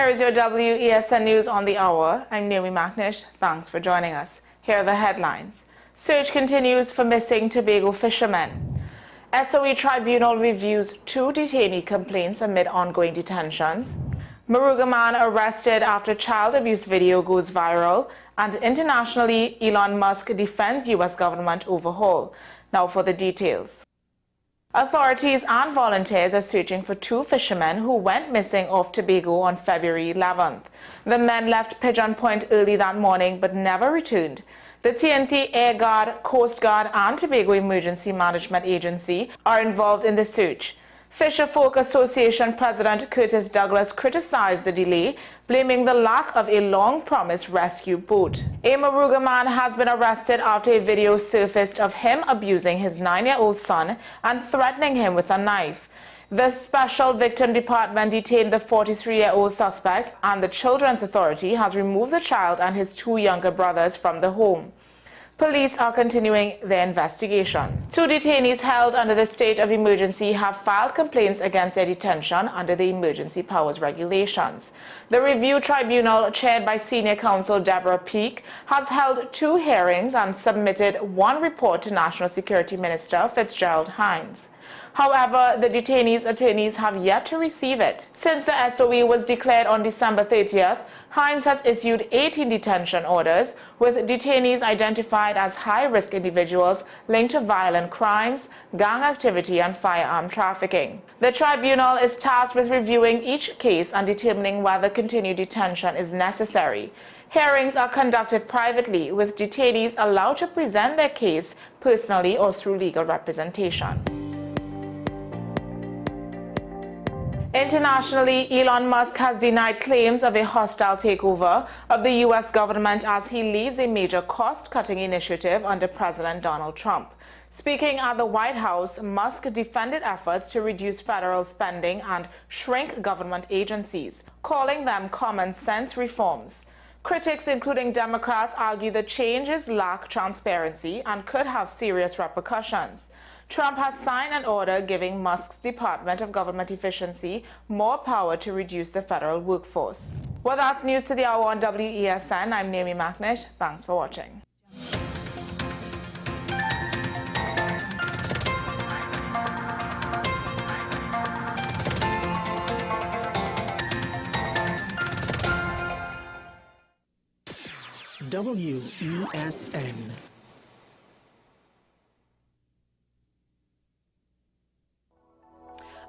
Here is your WESN News on the Hour. I'm Naomi McNish. Thanks for joining us. Here are the headlines. Search continues for missing Tobago fishermen. SOE Tribunal reviews 2 detainee complaints amid ongoing detentions. Moruga man arrested after child abuse video goes viral. And internationally, Elon Musk defends U.S. government overhaul. Now for the details. Authorities and volunteers are searching for 2 fishermen who went missing off Tobago on February 11th. The men left Pigeon Point early that morning but never returned. The TNT Air Guard, Coast Guard and Tobago Emergency Management Agency are involved in the search. Fisher Folk Association President Curtis Douglas criticized the delay, blaming the lack of a long-promised rescue boat. A Moruga man has been arrested after a video surfaced of him abusing his 9-year-old son and threatening him with a knife. The Special Victim Department detained the 43-year-old suspect, and the Children's Authority has removed the child and his 2 younger brothers from the home. Police are continuing their investigation. 2 detainees held under the state of emergency have filed complaints against their detention under the emergency powers regulations. The review tribunal, chaired by Senior Counsel Deborah Peake, has held 2 hearings and submitted 1 report to National Security Minister Fitzgerald Hines. However, the detainees' attorneys have yet to receive it. Since the SOE was declared on December 30th, Hines has issued 18 detention orders, with detainees identified as high-risk individuals linked to violent crimes, gang activity and firearm trafficking. The tribunal is tasked with reviewing each case and determining whether continued detention is necessary. Hearings are conducted privately, with detainees allowed to present their case personally or through legal representation. Internationally, Elon Musk has denied claims of a hostile takeover of the U.S. government as he leads a major cost-cutting initiative under President Donald Trump. Speaking at the White House, Musk defended efforts to reduce federal spending and shrink government agencies, calling them common-sense reforms. Critics, including Democrats, argue the changes lack transparency and could have serious repercussions. Trump has signed an order giving Musk's Department of Government Efficiency more power to reduce the federal workforce. Well, that's news to the hour on WESN. I'm Naomi McNish. Thanks for watching. WESN.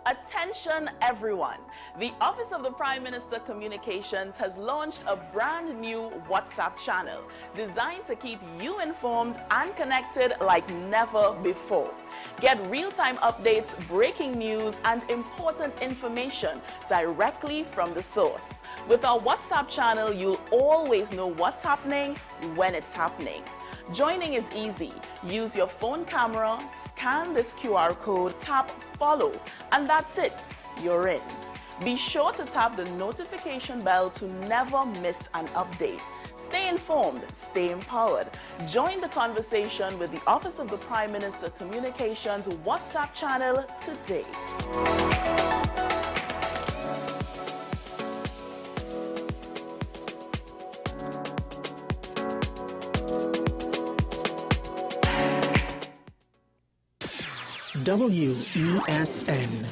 Attention everyone! The Office of the Prime Minister Communications has launched a brand new WhatsApp channel designed to keep you informed and connected like never before. Get real-time updates, breaking news, and important information directly from the source. With our WhatsApp channel, you'll always know what's happening when it's happening. Joining is easy. Use your phone camera, scan this QR code, tap follow, and that's it. You're in. Be sure to tap the notification bell to never miss an update. Stay informed, stay empowered. Join the conversation with the Office of the Prime Minister Communications WhatsApp channel today. WESN.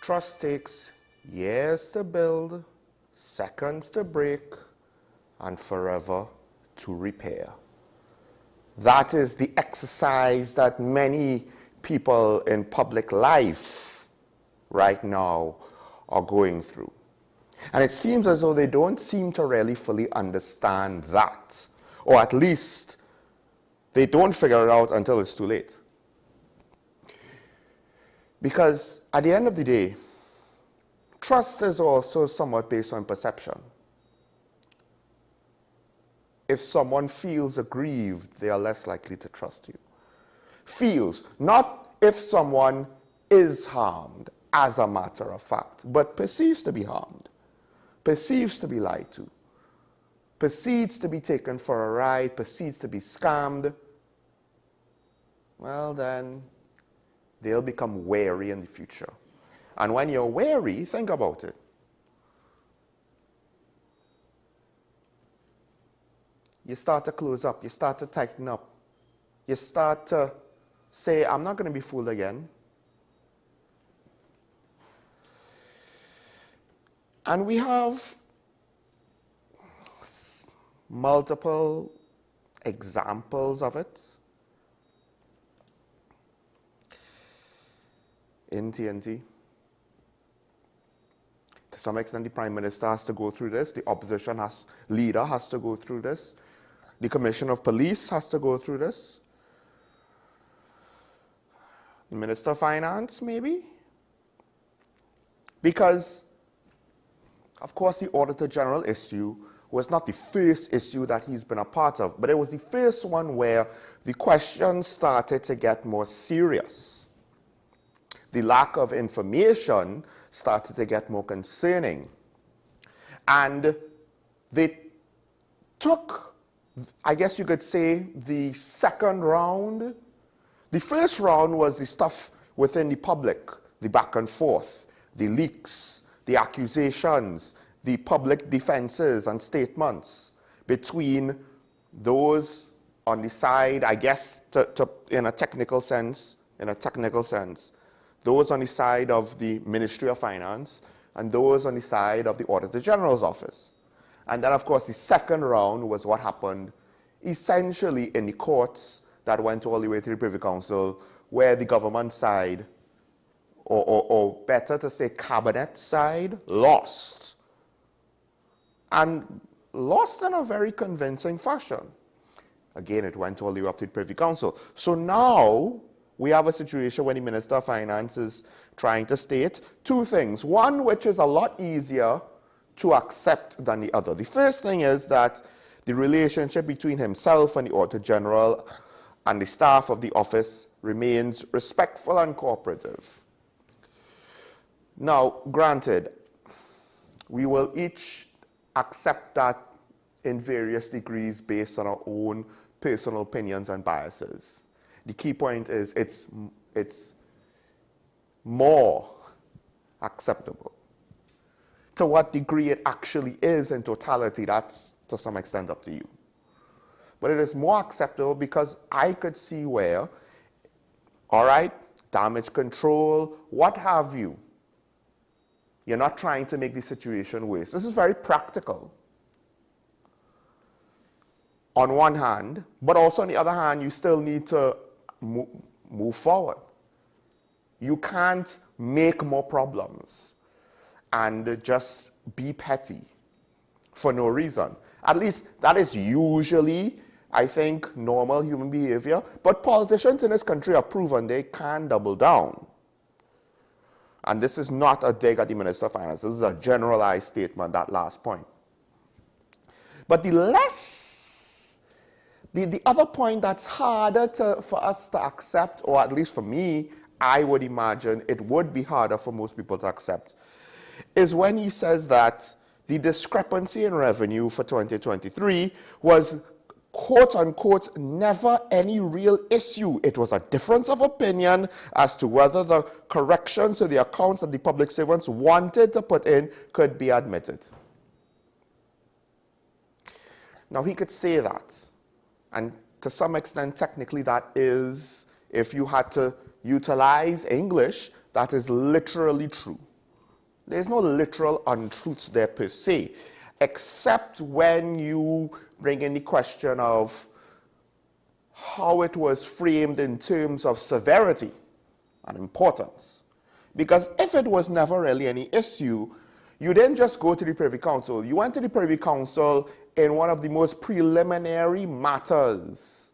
Trust takes years to build, seconds to break, and forever to repair. That is the exercise that many people in public life right now are going through. And it seems as though they don't seem to really fully understand that, or at least they don't figure it out until it's too late. Because at the end of the day, Trust is also somewhat based on perception. If someone feels aggrieved, they are less likely to trust you. Feels, not if someone is harmed, as a matter of fact, but perceives to be harmed, perceives to be lied to, perceives to be taken for a ride, perceives to be scammed, well then, they'll become wary in the future. And when you're wary, think about it. You start to close up, you start to tighten up, you start to say, I'm not going to be fooled again. And we have multiple examples of it in TNT. To some extent, the Prime Minister has to go through this, the opposition leader has to go through this, the Commissioner of Police has to go through this, the Minister of Finance, maybe? Because, of course, the Auditor General issue was not the first issue that he's been a part of, but it was the first one where the questions started to get more serious. The lack of information started to get more concerning. And they took, I guess you could say, the second round. The first round was the stuff within the public, the back and forth, the leaks, the accusations, the public defenses and statements between those on the side, I guess, in a technical sense, those on the side of the Ministry of Finance and those on the side of the Auditor General's office. And then, of course, the second round was what happened essentially in the courts that went all the way to the Privy Council, where the government side, or better to say cabinet side, lost. And lost in a very convincing fashion. Again, it went all the way up to the Privy Council. So now we have a situation where the Minister of Finance is trying to state two things. One, which is a lot easier to accept than the other. The first thing is that the relationship between himself and the Auditor General and the staff of the office remains respectful and cooperative. Now, granted, we will each accept that in various degrees based on our own personal opinions and biases. The key point is it's more acceptable. To what degree it actually is in totality, that's to some extent up to you. But it is more acceptable because I could see where, all right, damage control, what have you. You're not trying to make the situation worse. This is very practical on one hand, but also on the other hand, you still need to move forward. You can't make more problems and just be petty for no reason. At least that is usually, I think, normal human behavior. But politicians in this country have proven they can double down. And this is not a dig at the Minister of Finance. This is a generalized statement, that last point. But the other point that's harder for us to accept, or at least for me, I would imagine it would be harder for most people to accept, is when he says that the discrepancy in revenue for 2023 was, quote unquote, never any real issue. It was a difference of opinion as to whether the corrections to the accounts that the public servants wanted to put in could be admitted. Now, he could say that, and to some extent, technically, that is, if you had to utilize English, that is literally true. There's no literal untruths there per se, except when you bring in the question of how it was framed in terms of severity and importance. Because if it was never really any issue, you didn't just go to the Privy Council. You went to the Privy Council in one of the most preliminary matters.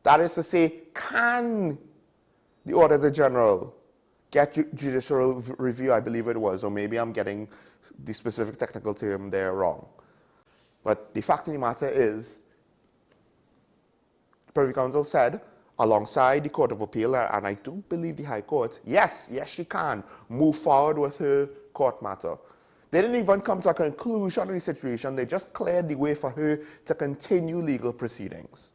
That is to say, can the Auditor General get judicial review, I believe it was, or maybe I'm getting the specific technical term there wrong. But the fact of the matter is, the Privy Council said, alongside the Court of Appeal, and I do believe the High Court, yes, she can move forward with her court matter. They didn't even come to a conclusion of the situation. They just cleared the way for her to continue legal proceedings.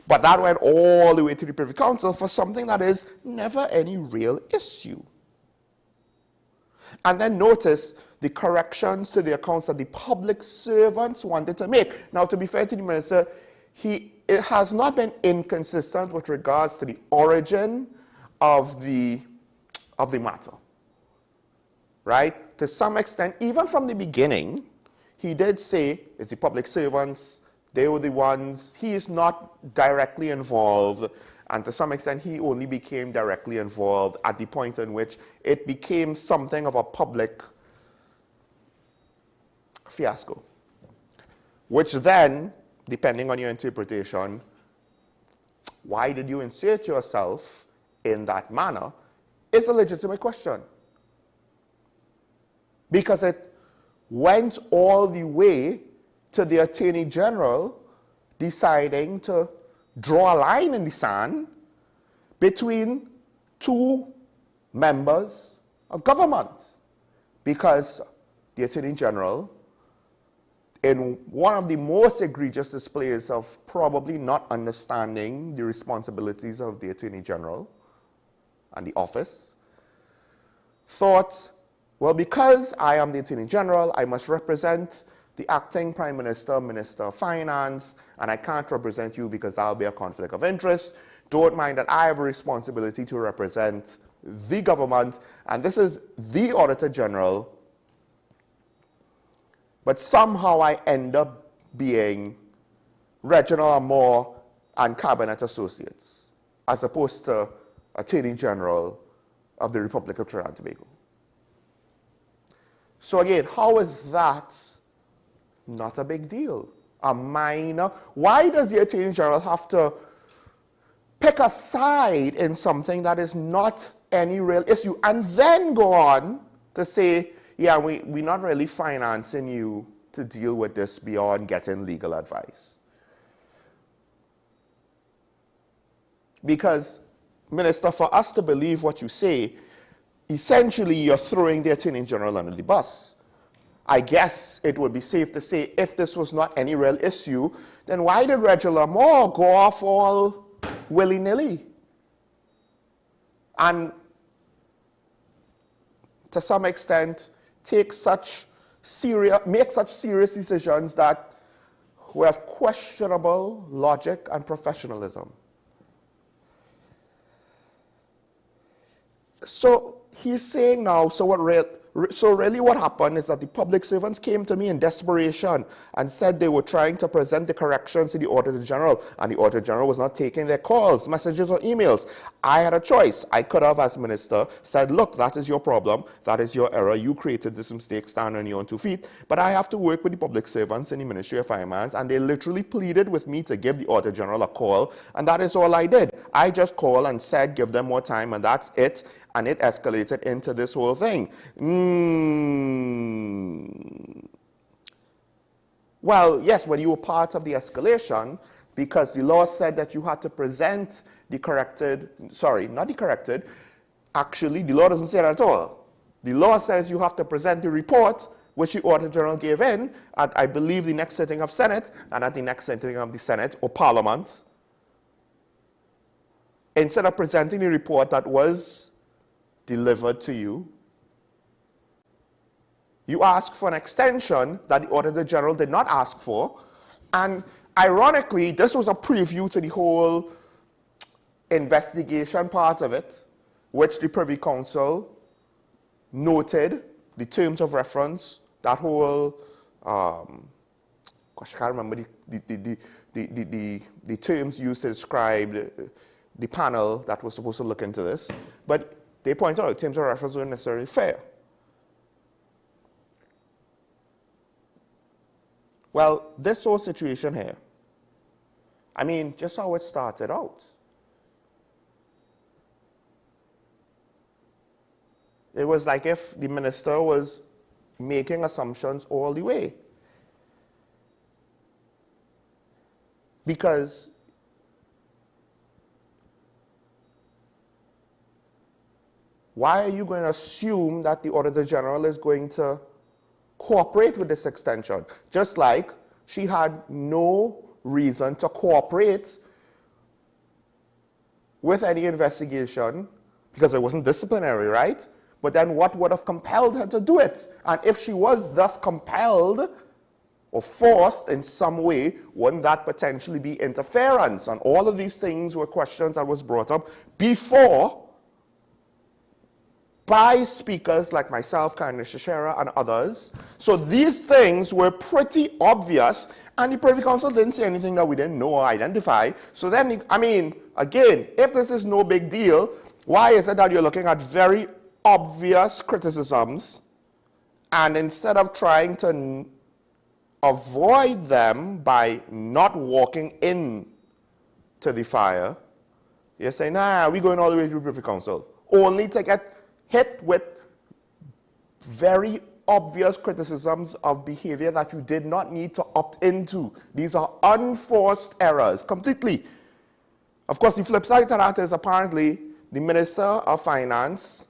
But that went all the way to the Privy Council for something that is never any real issue. And then notice the corrections to the accounts that the public servants wanted to make. Now, to be fair to the minister, it has not been inconsistent with regards to the origin of the matter. Right? To some extent, even from the beginning, he did say, it's the public servants, they were the ones, he is not directly involved, and to some extent, he only became directly involved at the point in which it became something of a public fiasco. Which then, depending on your interpretation, why did you insert yourself in that manner, is a legitimate question. Because it went all the way to the Attorney General deciding to draw a line in the sand between two members of government. Because the Attorney General, in one of the most egregious displays of probably not understanding the responsibilities of the Attorney General and the office, thought, well, because I am the Attorney General, I must represent the acting Prime Minister, Minister of Finance, and I can't represent you because that will be a conflict of interest. Don't mind that I have a responsibility to represent the government, and this is the Auditor General. But somehow I end up being Reginald Moore and Cabinet Associates, as opposed to Attorney General of the Republic of Trinidad and Tobago. So again, how is that not a big deal? A minor? Why does the Attorney General have to pick a side in something that is not any real issue and then go on to say, yeah, we're not really financing you to deal with this beyond getting legal advice? Because, Minister, for us to believe what you say, essentially you're throwing the Attorney General under the bus. I guess it would be safe to say if this was not any real issue, then why did Reginald Moore go off all willy-nilly? And to some extent, make such serious decisions that we have questionable logic and professionalism. So he's saying now, so really what happened is that the public servants came to me in desperation and said they were trying to present the corrections to the Auditor General, and the Auditor General was not taking their calls, messages, or emails. I had a choice. I could have, as Minister, said, look, that is your problem, that is your error, you created this mistake, stand on your own 2 feet. But I have to work with the public servants in the Ministry of Finance, and they literally pleaded with me to give the Auditor General a call, and that is all I did. I just called and said, give them more time, and that's it. And it escalated into this whole thing. Well, yes, when you were part of the escalation, because the law said that you had to present the corrected, sorry, not the corrected, actually, the law doesn't say that at all. The law says you have to present the report, which the Auditor General gave in at, I believe, the next sitting of Senate, and at the next sitting of the Senate or Parliament, instead of presenting the report that was delivered to you, you ask for an extension that the Auditor General did not ask for. And ironically, this was a preview to the whole investigation part of it, which the Privy Council noted the terms of reference, that whole, gosh, I can't remember the terms used to describe the panel that was supposed to look into this, but they point out terms of reference weren't necessarily fair. Well, this whole situation here, I mean, just how it started out. It was like if the minister was making assumptions all the way. Because why are you going to assume that the Auditor General is going to cooperate with this extension? Just like she had no reason to cooperate with any investigation because it wasn't disciplinary, right? But then what would have compelled her to do it? And if she was thus compelled or forced in some way, wouldn't that potentially be interference? And all of these things were questions that was brought up before by speakers like myself, Karen Shishera, and others. So these things were pretty obvious, and the Privy Council didn't say anything that we didn't know or identify. So then, I mean, again, if this is no big deal, why is it that you're looking at very obvious criticisms, and instead of trying to avoid them by not walking in to the fire, you're saying, nah, we're going all the way to the Privy Council, only to get hit with very obvious criticisms of behavior that you did not need to opt into. These are unforced errors, completely. Of course, the flip side to that is apparently the Minister of Finance,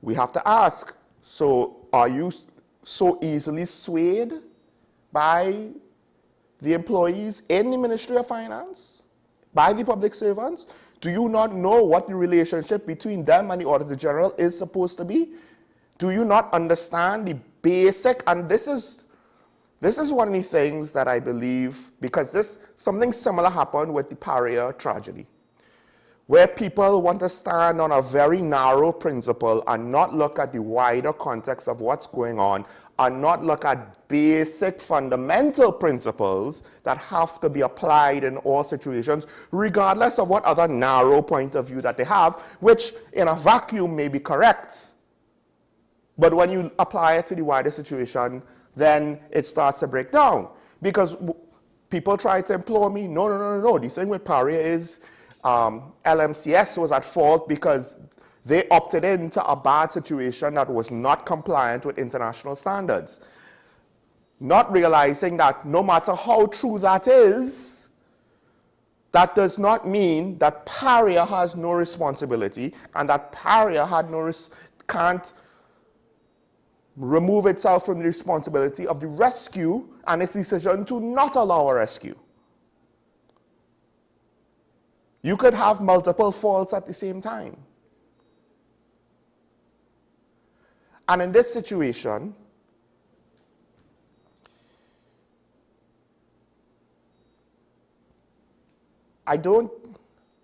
we have to ask, so are you so easily swayed by the employees in the Ministry of Finance, by the public servants? Do you not know what the relationship between them and the Auditor General is supposed to be? Do you not understand the basic, and this is one of the things that I believe, because something similar happened with the Paria tragedy, where people want to stand on a very narrow principle and not look at the wider context of what's going on, and not look at basic fundamental principles that have to be applied in all situations, regardless of what other narrow point of view that they have, which in a vacuum may be correct. But when you apply it to the wider situation, then it starts to break down. Because people try to implore me, no. The thing with Paria is LMCS was at fault because they opted into a bad situation that was not compliant with international standards. Not realizing that no matter how true that is, that does not mean that Paria has no responsibility, and that Paria can't remove itself from the responsibility of the rescue and its decision to not allow a rescue. You could have multiple faults at the same time. And in this situation, I don't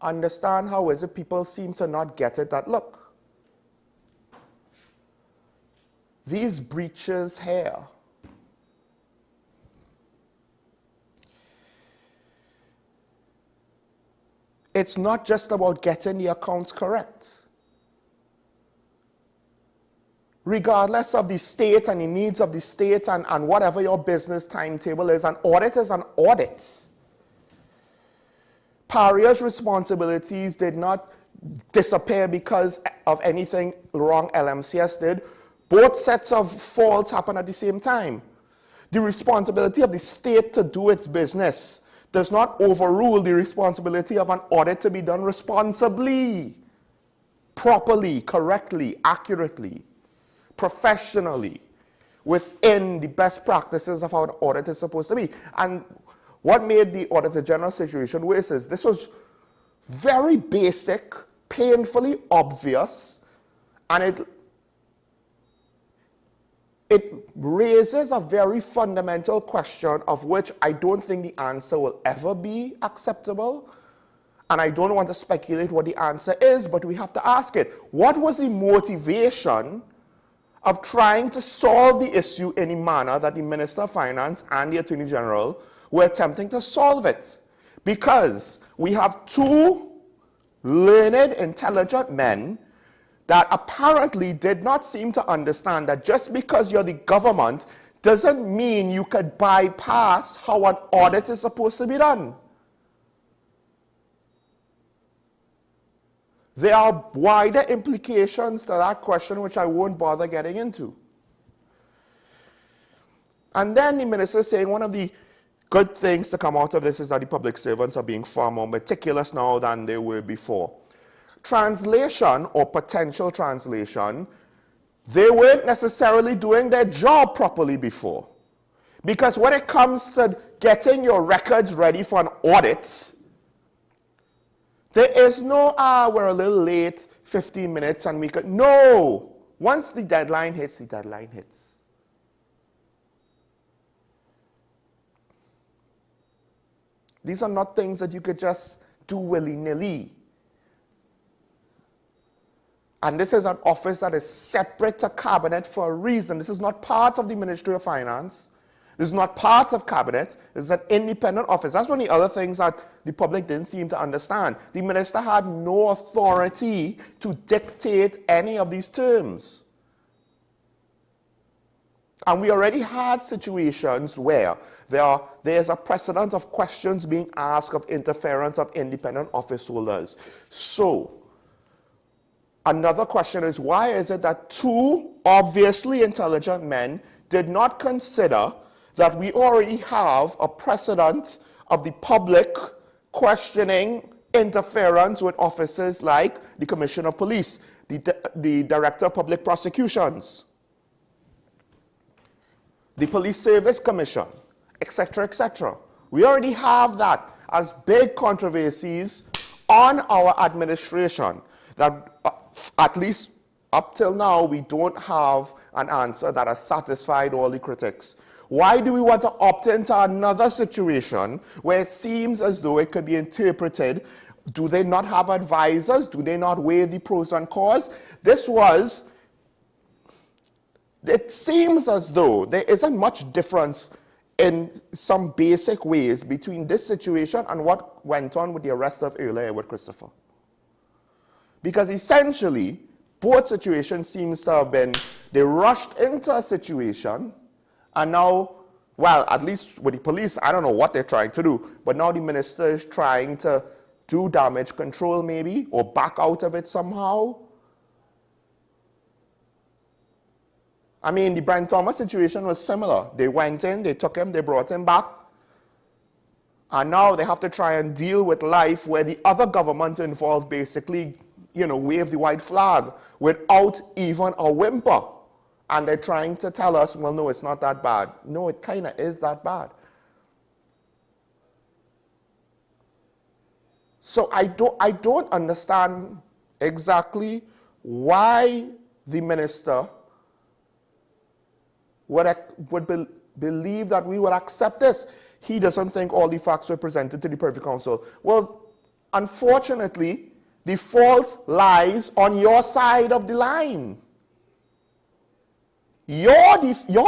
understand how is it people seem to not get it that, look, these breaches here, it's not just about getting the accounts correct. Regardless of the state and the needs of the state and whatever your business timetable is, an audit is an audit. Paria's responsibilities did not disappear because of anything wrong LMCS did. Both sets of faults happen at the same time. The responsibility of the state to do its business does not overrule the responsibility of an audit to be done responsibly, properly, correctly, accurately, professionally, within the best practices of how an audit is supposed to be. And what made the Auditor General situation worse is this was very basic, painfully obvious, and it raises a very fundamental question of which I don't think the answer will ever be acceptable. And I don't want to speculate what the answer is, but we have to ask it. What was the motivation of trying to solve the issue in a manner that the Minister of Finance and the Attorney General were attempting to solve it? Because we have two learned, intelligent men that apparently did not seem to understand that just because you're the government doesn't mean you could bypass how an audit is supposed to be done. There are wider implications to that question which I won't bother getting into. And then the minister is saying one of the good things to come out of this is that the public servants are being far more meticulous now than they were before. Translation or potential translation, they weren't necessarily doing their job properly before. Because when it comes to getting your records ready for an audit, there is no, we're a little late, 15 minutes and we could, no. Once the deadline hits, the deadline hits. These are not things that you could just do willy-nilly. And this is an office that is separate to Cabinet for a reason. This is not part of the Ministry of Finance. This is not part of Cabinet. This is an independent office. That's one of the other things that the public didn't seem to understand. The minister had no authority to dictate any of these terms. And we already had situations where there's a precedent of questions being asked of interference of independent office holders. So, another question is, why is it that two obviously intelligent men did not consider that we already have a precedent of the public questioning interference with offices like the Commissioner of Police, the Director of Public Prosecutions, the Police Service Commission, etc., etc. We already have that as big controversies on our administration that at least up till now we don't have an answer that has satisfied all the critics. Why do we want to opt into another situation where it seems as though it could be interpreted? Do they not have advisors? Do they not weigh the pros and cons? It seems as though there isn't much difference in some basic ways between this situation and what went on with the arrest of earlier Edward Christopher. Because essentially, both situations seems to have been, they rushed into a situation and now, well, at least with the police, I don't know what they're trying to do, but now the minister is trying to do damage control maybe, or back out of it somehow. I mean, the Brian Thomas situation was similar. They went in, they took him, they brought him back. And now they have to try and deal with life where the other governments involved basically, wave the white flag without even a whimper. And they're trying to tell us, well, no, it's not that bad. No, it kind of is that bad. So I don't understand exactly why the minister would believe that we would accept this. He doesn't think all the facts were presented to the Privy Council. Well, unfortunately, the fault lies on your side of the line. Your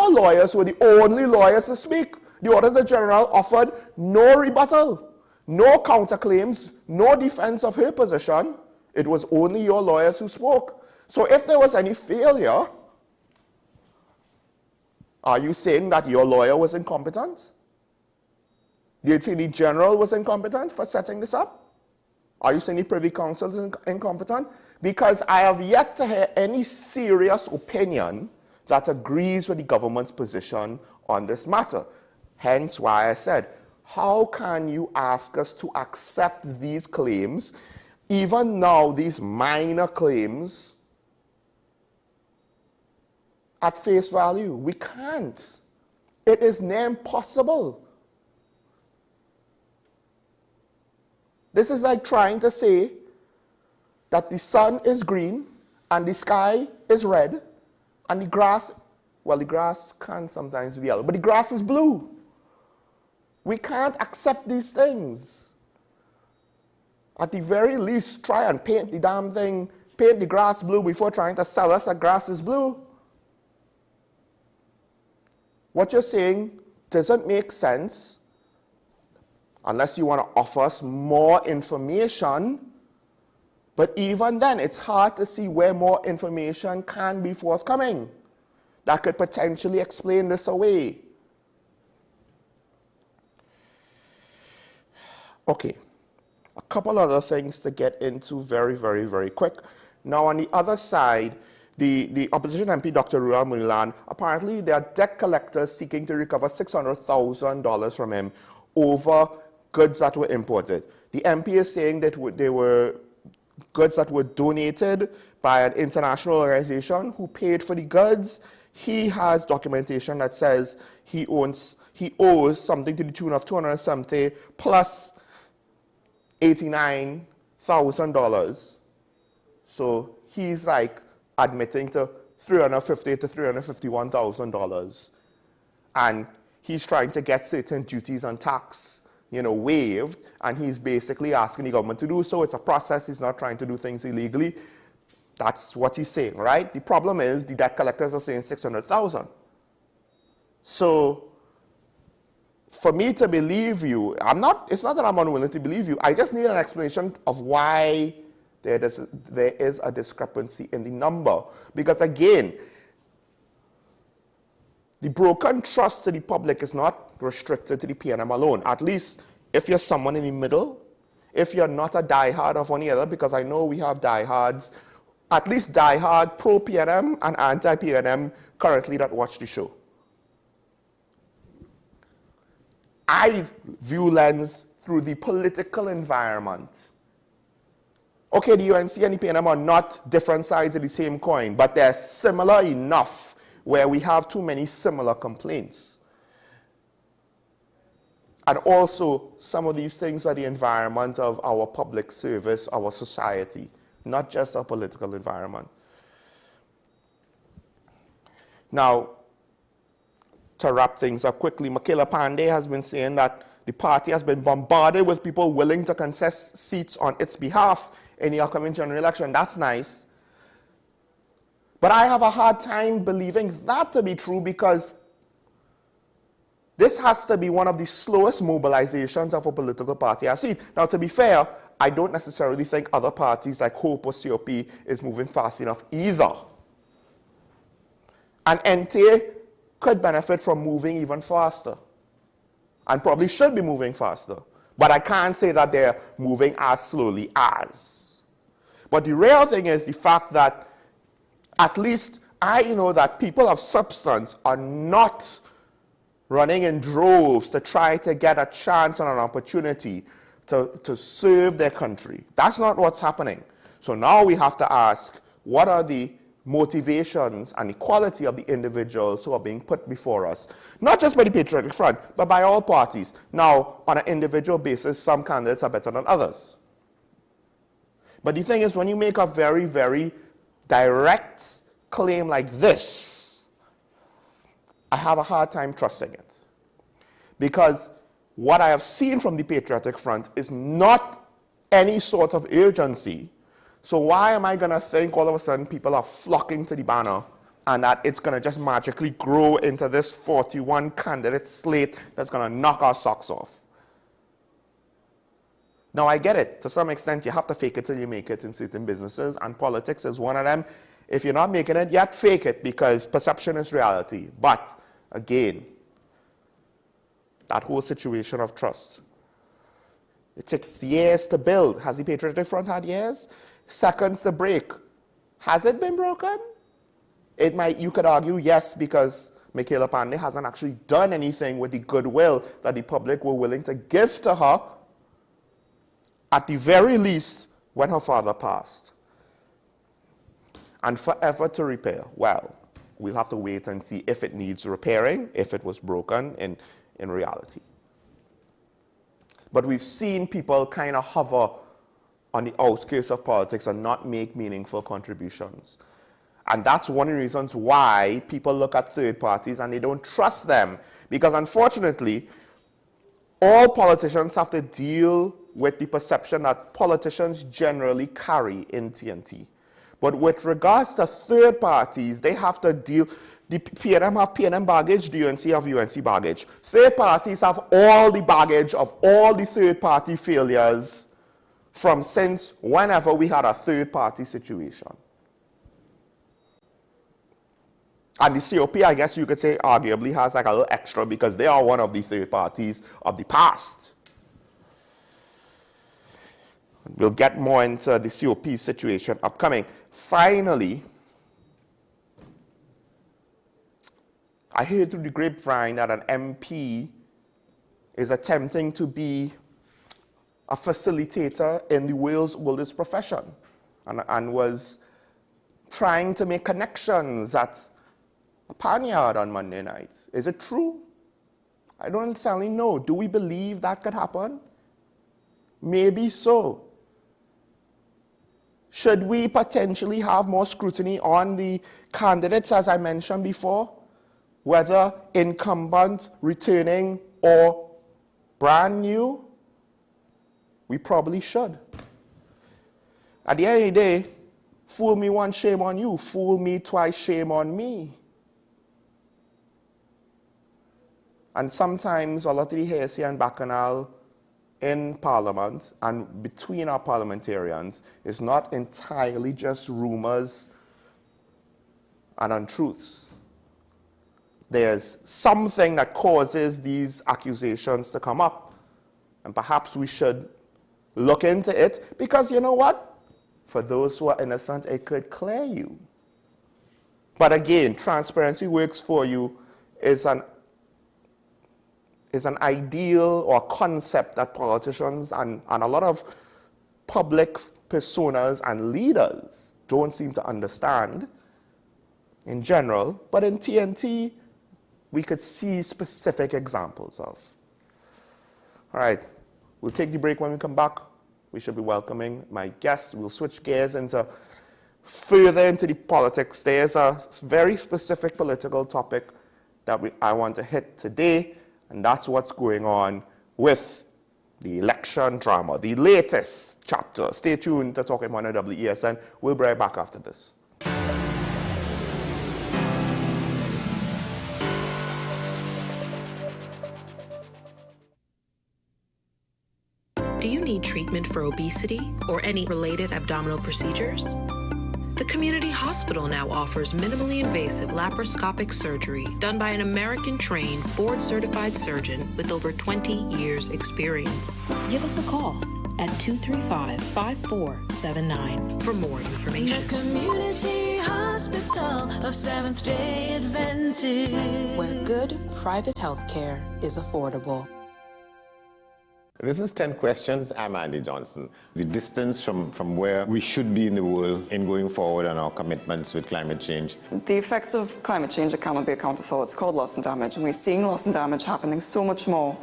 lawyers were the only lawyers to speak. The Auditor General offered no rebuttal, no counterclaims, no defense of her position. It was only your lawyers who spoke. So if there was any failure, are you saying that your lawyer was incompetent? The Attorney General was incompetent for setting this up? Are you saying the Privy Council is incompetent? Because I have yet to hear any serious opinion that agrees with the government's position on this matter. Hence why I said, how can you ask us to accept these claims, even now these minor claims, at face value? We can't. It is near impossible. This is like trying to say that the sun is green and the sky is red and the grass, well, the grass can sometimes be yellow, but the grass is blue. We can't accept these things. At the very least, try and paint the damn thing, paint the grass blue before trying to sell us that grass is blue. What you're saying doesn't make sense unless you want to offer us more information. But even then, it's hard to see where more information can be forthcoming that could potentially explain this away. Okay, A couple other things to get into very, very, very quick. Now, on the other side, the opposition MP, Dr. Rua Munilan, apparently there are debt collectors seeking to recover $600,000 from him over goods that were imported. The MP is saying that they were goods that were donated by an international organization who paid for the goods. He has documentation that says he owes something to the tune of $270 plus $89,000. So he's like admitting to $350,000 to $351,000, and he's trying to get certain duties and tax, waived, and he's basically asking the government to do so. It's a process. He's not trying to do things illegally. That's what he's saying, right? The problem is the debt collectors are saying $600,000. So for me to believe you, it's not that I'm unwilling to believe you. I just need an explanation of why there is a discrepancy in the number. Because again, the broken trust to the public is not restricted to the PNM alone. At least if you're someone in the middle, if you're not a diehard of any other, because I know we have diehards, at least diehard pro-PNM and anti-PNM currently that watch the show. I view lens through the political environment. Okay, the UNC and the PNM are not different sides of the same coin, but they're similar enough where we have too many similar complaints. And also, some of these things are the environment of our public service, our society, not just our political environment. Now, to wrap things up quickly, Michaela Pandey has been saying that the party has been bombarded with people willing to contest seats on its behalf in the upcoming general election. That's nice. But I have a hard time believing that to be true, because this has to be one of the slowest mobilizations of a political party I've seen. Now, to be fair, I don't necessarily think other parties like HOPE or COP is moving fast enough either. And NTA could benefit from moving even faster, and probably should be moving faster. But I can't say that they're moving as slowly as. But the real thing is the fact that at least I know that people of substance are not running in droves to try to get a chance and an opportunity to serve their country. That's not what's happening. So now we have to ask, what are the motivations and the quality of the individuals who are being put before us? Not just by the Patriotic Front, but by all parties. Now, on an individual basis, some candidates are better than others. But the thing is, when you make a very, very direct claim like this, I have a hard time trusting it. Because what I have seen from the Patriotic Front is not any sort of urgency. So why am I going to think all of a sudden people are flocking to the banner and that it's going to just magically grow into this 41 candidate slate that's going to knock our socks off? Now, I get it. To some extent, you have to fake it till you make it in certain businesses, and politics is one of them. If you're not making it yet, fake it, because perception is reality. But, again, that whole situation of trust, it takes years to build. Has the Patriotic Front had years? Seconds to break. Has it been broken? It might, you could argue, yes, because Michaela Pandey hasn't actually done anything with the goodwill that the public were willing to give to her, at the very least, when her father passed. And forever to repair, well, we'll have to wait and see if it needs repairing, if it was broken in reality. But we've seen people kind of hover on the outskirts of politics and not make meaningful contributions. And that's one of the reasons why people look at third parties and they don't trust them. Because unfortunately, all politicians have to deal with the perception that politicians generally carry in TNT. But with regards to third parties, they have to deal, the PNM have PNM baggage, the UNC have UNC baggage. Third parties have all the baggage of all the third party failures from since whenever we had a third party situation. And the COP, I guess you could say, arguably has like a little extra because they are one of the third parties of the past. We'll get more into the COP situation upcoming. Finally, I heard through the grapevine that an MP is attempting to be a facilitator in the world's oldest profession and was trying to make connections at a panyard on Monday nights. Is it true? I don't necessarily know. Do we believe that could happen? Maybe so. Should we potentially have more scrutiny on the candidates, as I mentioned before, whether incumbent, returning, or brand new? We probably should. At the end of the day, fool me once, shame on you. Fool me twice, shame on me. And sometimes a lot of the heresy and bacchanal in Parliament and between our parliamentarians is not entirely just rumors and untruths. There's something that causes these accusations to come up. And perhaps we should look into it, because you know what? For those who are innocent, it could clear you. But again, transparency works for you is an ideal or concept that politicians and a lot of public personas and leaders don't seem to understand in general, but in TNT, we could see specific examples of. All right, we'll take the break. When we come back, we should be welcoming my guests. We'll switch gears further into the politics. There's a very specific political topic that I want to hit today, and that's what's going on with the election drama, the latest chapter. Stay tuned to Talking One on WESN. We'll be right back after this. Do you need treatment for obesity or any related abdominal procedures? The community hospital now offers minimally invasive laparoscopic surgery done by an American-trained, board-certified surgeon with over 20 years' experience. Give us a call at 235-5479 for more information. The Community Hospital of Seventh-day Adventist, where good private health care is affordable. This is 10 Questions. I'm Andy Johnson. The distance from where we should be in the world in going forward on our commitments with climate change. The effects of climate change cannot be accounted for. It's called loss and damage, and we're seeing loss and damage happening so much more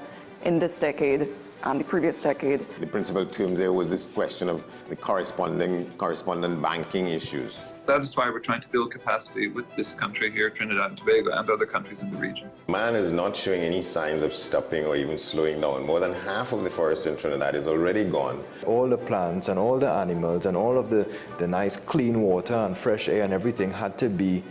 in this decade and the previous decade. The principal term there was this question of the correspondent banking issues. That is why we're trying to build capacity with this country here, Trinidad and Tobago, and other countries in the region. Man is not showing any signs of stopping or even slowing down. More than half of the forest in Trinidad is already gone. All the plants and all the animals and all of the nice clean water and fresh air and everything had to be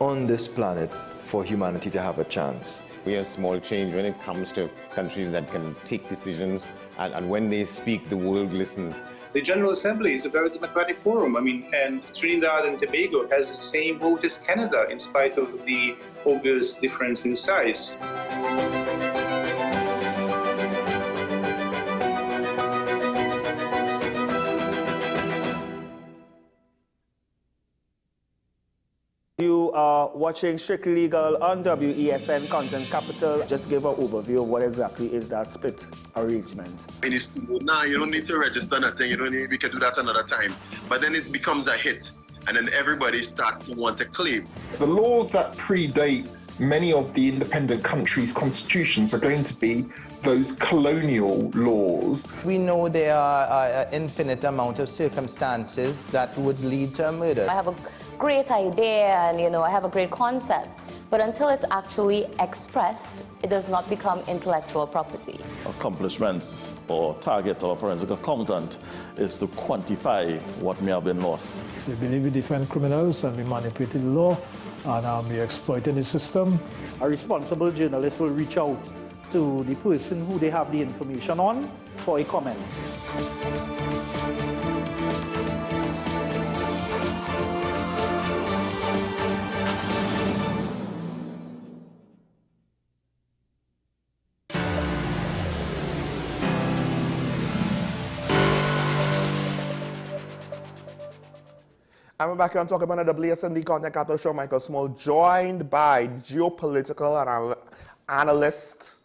on this planet for humanity to have a chance. We have small change when it comes to countries that can take decisions, and when they speak, the world listens. The General Assembly is a very democratic forum. And Trinidad and Tobago has the same vote as Canada, in spite of the obvious difference in size. You are watching Strictly Legal on WESN Content Capital. Just give an overview of what exactly is that split arrangement. Now you don't need to register nothing. We can do that another time. But then it becomes a hit, and then everybody starts to want to claim. The laws that predate many of the independent countries' constitutions are going to be those colonial laws. We know there are an infinite amount of circumstances that would lead to a murder. I have a great idea and I have a great concept, but until it's actually expressed, it does not become intellectual property. Accomplishments or targets of a forensic accountant is to quantify what may have been lost. We believe we defend criminals and we manipulated the law and we exploited the system. A responsible journalist will reach out to the person who they have the information on for a comment. And we're back here on talking about the WSN Content Capital Show. Michael Small, joined by geopolitical analyst.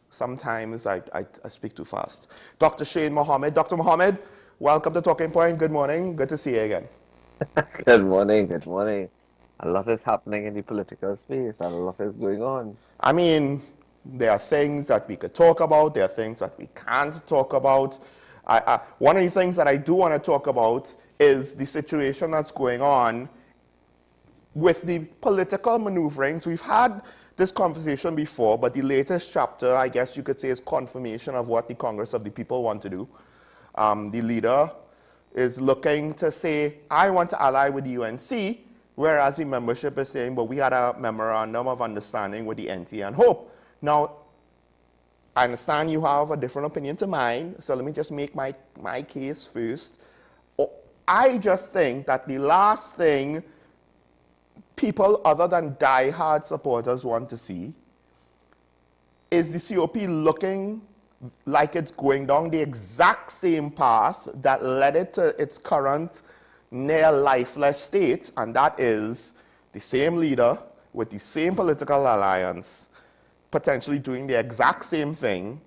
Sometimes I speak too fast. Dr. Shane Mohammed. Dr. Mohammed, welcome to Talking Point. Good morning. Good to see you again. Good morning. Good morning. A lot is happening in the political space, and a lot is going on. I mean, there are things that we could talk about. There are things that we can't talk about. One of the things that I do want to talk about is the situation that's going on with the political maneuverings. We've had this conversation before, but the latest chapter, I guess you could say, is confirmation of what the Congress of the People want to do. The leader is looking to say, I want to ally with the UNC, whereas the membership is saying, but we had a memorandum of understanding with the NT and Hope. Now, I understand you have a different opinion to mine, so let me just make my case first. I just think that the last thing people other than die-hard supporters want to see is the COP looking like it's going down the exact same path that led it to its current near lifeless state, and that is the same leader with the same political alliance potentially doing the exact same thing.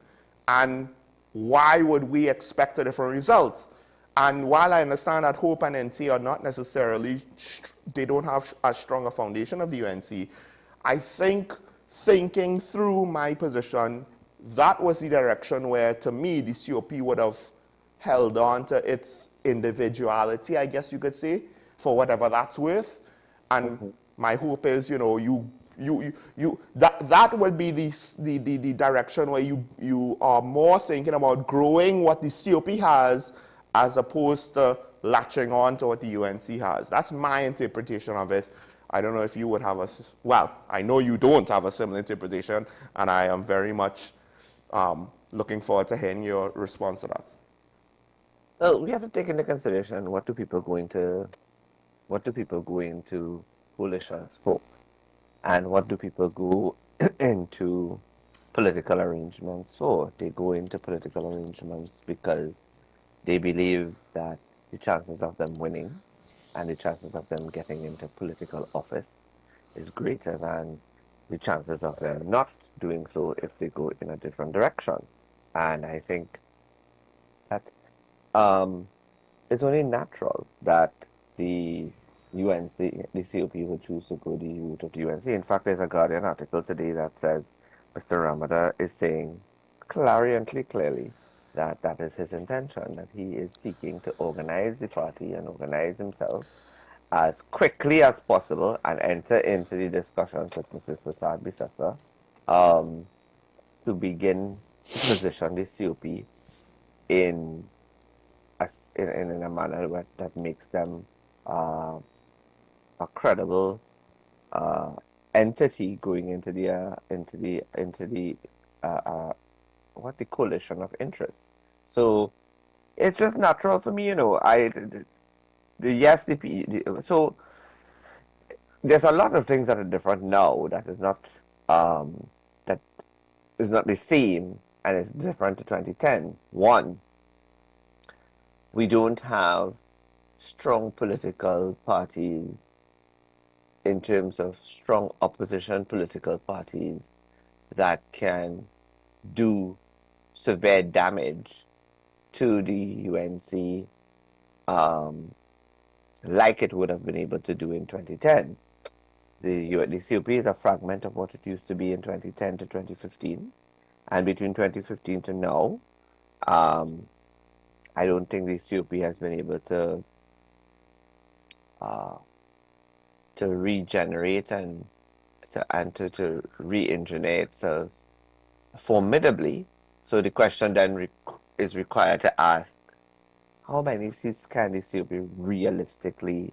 And why would we expect a different result? And while I understand that Hope and NT are not necessarily, they don't have as strong a foundation of the UNC, I think thinking through my position, that was the direction where, to me, the COP would have held on to its individuality, I guess you could say, for whatever that's worth. And my hope is, that would be the direction where you are more thinking about growing what the COP has as opposed to latching on to what the UNC has. That's my interpretation of it. I don't know if you would have well, I know you don't have a similar interpretation, and I am very much looking forward to hearing your response to that. Well, we have to take into consideration what do people go into coalitions for, and what do people go into political arrangements for. They go into political arrangements because they believe that the chances of them winning and the chances of them getting into political office is greater than the chances of them not doing so if they go in a different direction. And I think that it's only natural that the UNC, the COP would choose to go the route of the UNC. In fact, there's a Guardian article today that says Mr. Ramada is saying clariantly, clearly, that that is his intention, that he is seeking to organize the party and organize himself as quickly as possible and enter into the discussions with Mrs. Prasad Bisasa to begin to position the COP in a manner that makes them a credible entity going into the coalition of interest. So it's just natural for me, so there's a lot of things that are different now that is not the same, and it's different to 2010. One, we don't have strong political parties in terms of strong opposition political parties that can do severe damage to the UNC like it would have been able to do in 2010. The COP is a fragment of what it used to be in 2010 to 2015. And between 2015 to now, I don't think the COP has been able to regenerate and to re-engineer itself formidably. So the question then is required to ask, how many seats can the COP realistically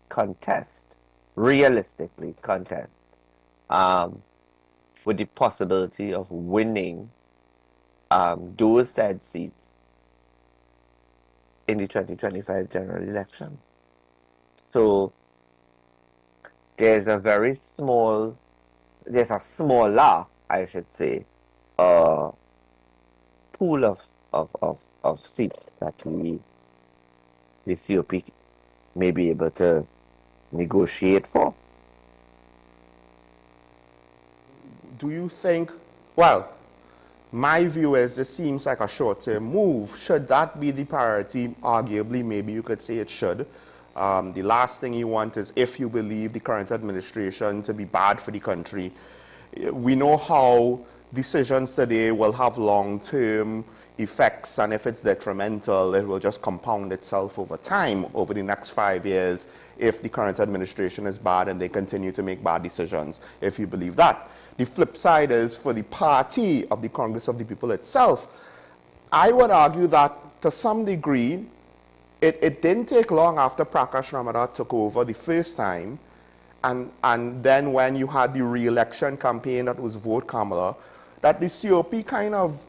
contest? Realistically contest with the possibility of winning those said seats in the 2025 general election. So there's a smaller, I should say, pool of seats that the COP may be able to negotiate for. Do you think, well, my view is this seems like a short-term move. Should that be the priority? Arguably, maybe you could say it should. The last thing you want is, if you believe the current administration to be bad for the country, we know how decisions today will have long-term effects, and if it's detrimental, it will just compound itself over time, over the next 5 years, if the current administration is bad and they continue to make bad decisions, if you believe that. The flip side is, for the party of the Congress of the People itself, I would argue that to some degree, it didn't take long after Prakash Ramadhan took over the first time, and then when you had the re-election campaign that was Vote Kamala, that the COP kind of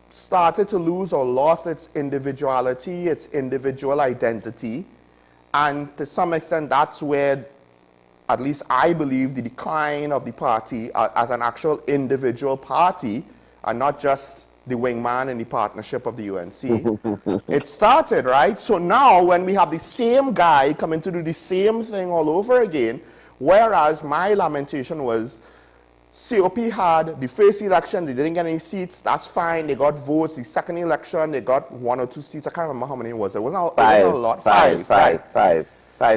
started to lose or lost its individuality, its individual identity, and to some extent that's where, at least I believe, the decline of the party as an actual individual party, and not just the wingman in the partnership of the UNC, it started, right? So now when we have the same guy coming to do the same thing all over again, whereas my lamentation was, COP had the first election, they didn't get any seats, that's fine, they got votes. The second election, they got 1 or 2 seats. I can't remember how many it was. It wasn't a lot. Five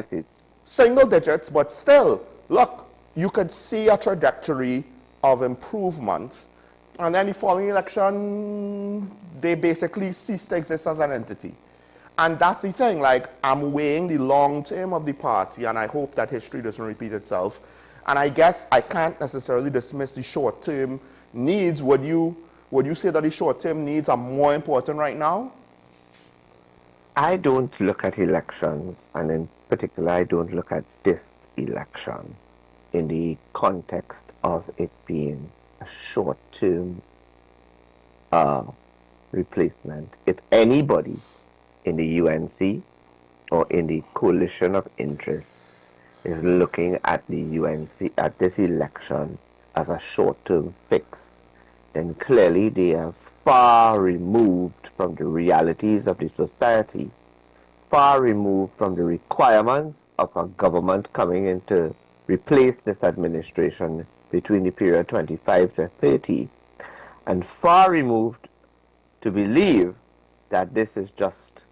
seats. Single digits, but still, look, you could see a trajectory of improvement. And then the following election, they basically ceased to exist as an entity. And that's the thing, like, I'm weighing the long term of the party, and I hope that history doesn't repeat itself. And I guess I can't necessarily dismiss the short-term needs. Would you say that the short-term needs are more important right now? I don't look at elections, and in particular, I don't look at this election in the context of it being a short-term replacement. If anybody in the UNC or in the coalition of interests is looking at the UNC, at this election, as a short-term fix, then clearly they are far removed from the realities of the society, far removed from the requirements of a government coming in to replace this administration between the period 25 to 30, and far removed to believe that this is just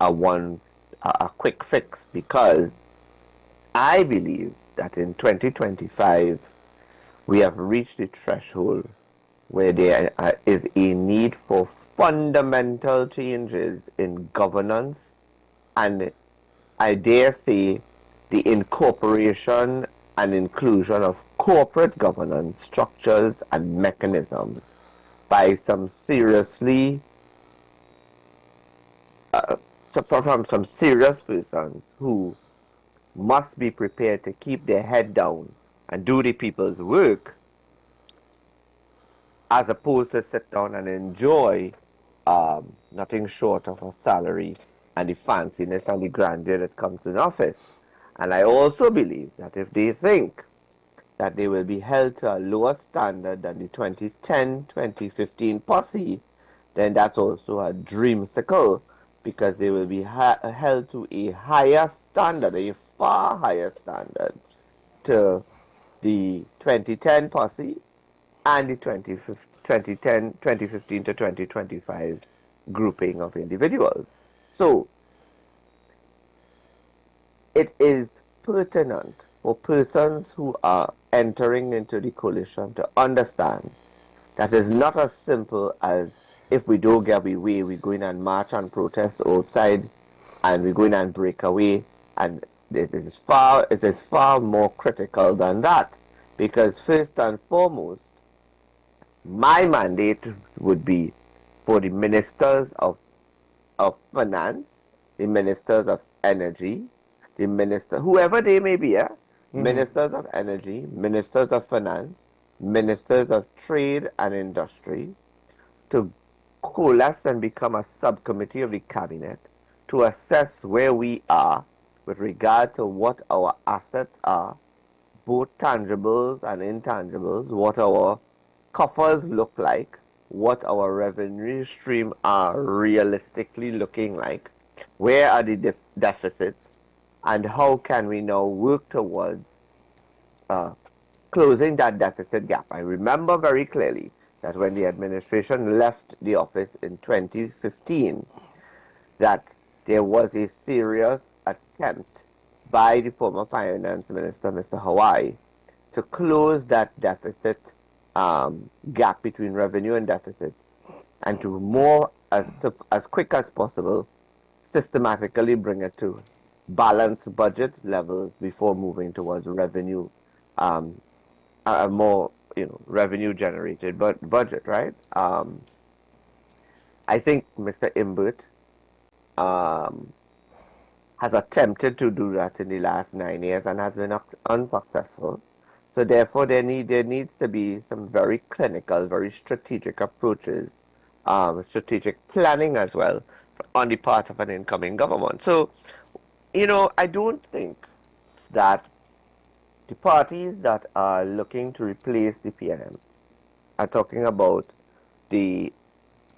a quick fix, because I believe that in 2025 we have reached the threshold where there is a need for fundamental changes in governance, and I dare say the incorporation and inclusion of corporate governance structures and mechanisms by some seriously from some serious persons who must be prepared to keep their head down and do the people's work, as opposed to sit down and enjoy nothing short of a salary and the fanciness and the grandeur that comes in office. And I also believe that if they think that they will be held to a lower standard than the 2010-2015 posse, then that's also a dreamsicle, because they will be held to a higher standard, a far higher standard, to the 2010 posse and the 2015 to 2025 grouping of individuals. So it is pertinent for persons who are entering into the coalition to understand that it's not as simple as, if we don't get our way, we go in and march and protest outside, and we go in and break away. And it is far more critical than that, because first and foremost, my mandate would be for the ministers of finance, the ministers of energy, the minister, whoever they may be, ministers of energy, ministers of finance, ministers of trade and industry, to coalesce and become a subcommittee of the cabinet to assess where we are with regard to what our assets are, both tangibles and intangibles, what our coffers look like, what our revenue stream are realistically looking like, Where are the deficits? And how can we now work towards closing that deficit gap? I remember very clearly that when the administration left the office in 2015, that there was a serious attempt by the former finance minister, Mr. Hawaii, to close that deficit gap between revenue and deficit, and to as quick as possible systematically bring it to balanced budget levels before moving towards revenue, a more revenue generated budget, right? I think Mr. Imbert has attempted to do that in the last 9 years and has been unsuccessful. So therefore, there needs to be some very clinical, very strategic approaches, strategic planning as well on the part of an incoming government. So, I don't think that the parties that are looking to replace the PNM are talking about the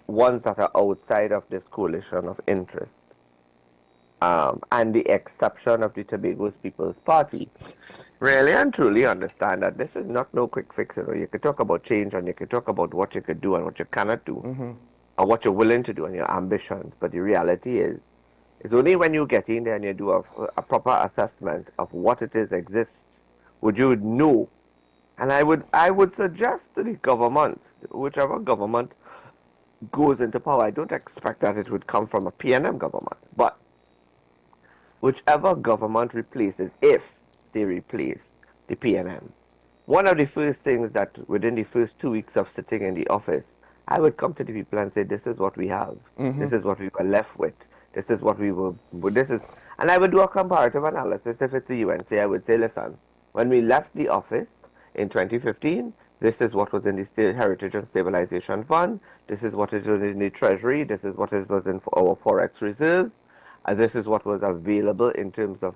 ones that are outside of this coalition of interest, and the exception of the Tobago's People's Party, really and truly understand that this is not no quick fix. You could talk about change, and you could talk about what you could do and what you cannot do, and what you're willing to do and your ambitions. But the reality is, it's only when you get in there and you do a proper assessment of what it is exists, would you know. And I would suggest to the government, whichever government goes into power, I don't expect that it would come from a PNM government, but whichever government replaces, if they replace the PNM, one of the first things that within the first 2 weeks of sitting in the office, I would come to the people and say, this is what we have. This is what we were left with. This is what we were, and I would do a comparative analysis. If it's the UNC, I would say, listen, when we left the office in 2015, this is what was in the State Heritage and Stabilization Fund. This is what is in the Treasury. This is what was in our Forex reserves. And this is what was available in terms of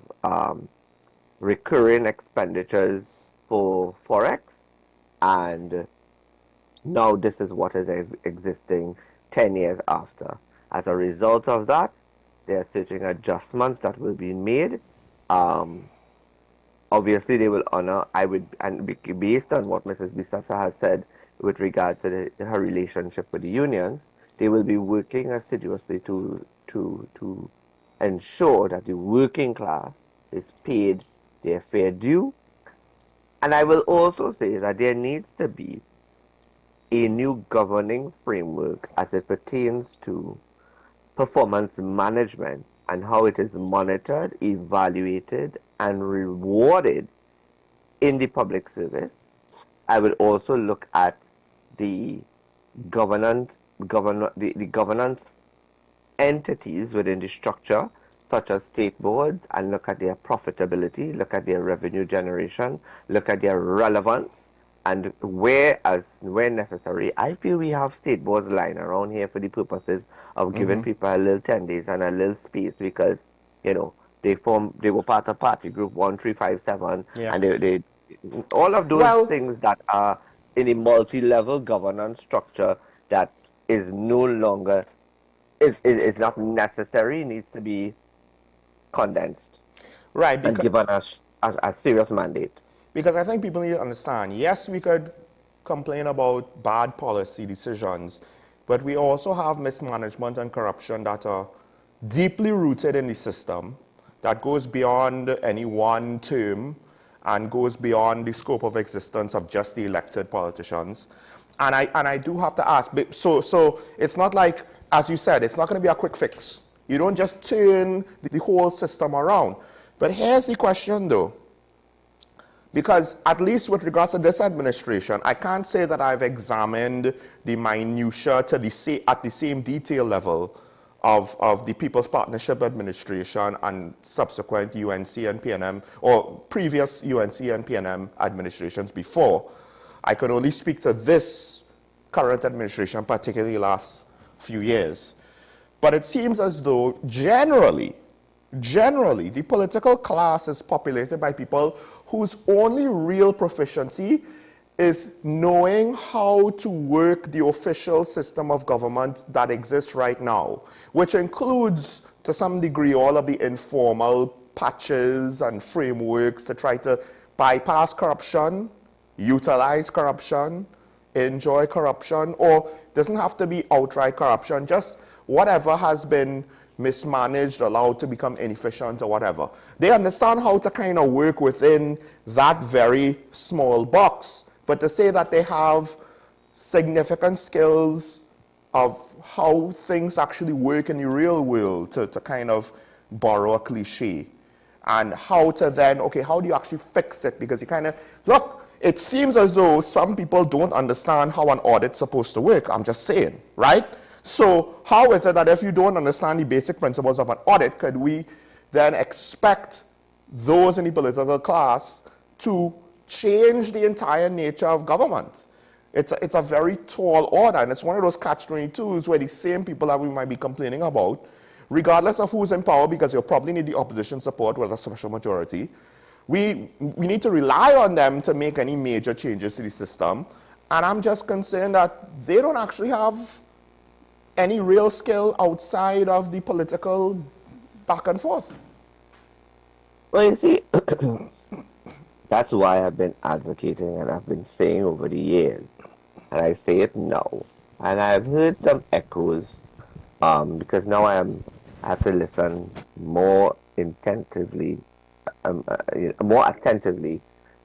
recurring expenditures for Forex. And now this is what is existing 10 years after. As a result of that, there are certain adjustments that will be made. Obviously, they will honor, based on what Mrs. Bisasa has said with regard to her relationship with the unions, they will be working assiduously to ensure that the working class is paid their fair due. And I will also say that there needs to be a new governing framework as it pertains to performance management and how it is monitored, evaluated, and rewarded in the public service. I will also look at the governance entities within the structure, such as state boards, and look at their profitability, look at their revenue generation, look at their relevance, and where necessary. I feel we have state boards lying around here for the purposes of giving people a little 10 days and a little space, because they were part of party group 1357, and they all of those things that are in a multi-level governance structure that is no longer is not necessary, needs to be condensed, right, and given a serious mandate. Because I think people need to understand, yes, we could complain about bad policy decisions, but we also have mismanagement and corruption that are deeply rooted in the system, that goes beyond any one term and goes beyond the scope of existence of just the elected politicians. And I do have to ask, so it's not like, as you said, it's not going to be a quick fix. You don't just turn the whole system around. But here's the question, though. Because at least with regards to this administration, I can't say that I've examined the minutiae at the same detail level of the People's Partnership Administration and subsequent UNC and PNM, or previous UNC and PNM administrations before. I can only speak to this current administration, particularly last few years. But it seems as though generally, the political class is populated by people whose only real proficiency is knowing how to work the official system of government that exists right now, which includes to some degree, all of the informal patches and frameworks to try to bypass corruption, utilize corruption, enjoy corruption, or doesn't have to be outright corruption, just whatever has been mismanaged, allowed to become inefficient or whatever. They understand how to kind of work within that very small box, but to say that they have significant skills of how things actually work in the real world, to kind of borrow a cliche, and how to then, okay, how do you actually fix it? Because you kind of, look, it seems as though some people don't understand how an audit's supposed to work. I'm just saying, right? So how is it that if you don't understand the basic principles of an audit, could we then expect those in the political class to change the entire nature of government? It's a very tall order, and it's one of those catch-22s where the same people that we might be complaining about, regardless of who's in power, because you'll probably need the opposition support with a special majority, we need to rely on them to make any major changes to the system. And I'm just concerned that they don't actually have any real skill outside of the political back and forth. Well, you see, that's why I've been advocating and I've been saying over the years, and I say it now, and I've heard some echoes, because now I have to listen more attentively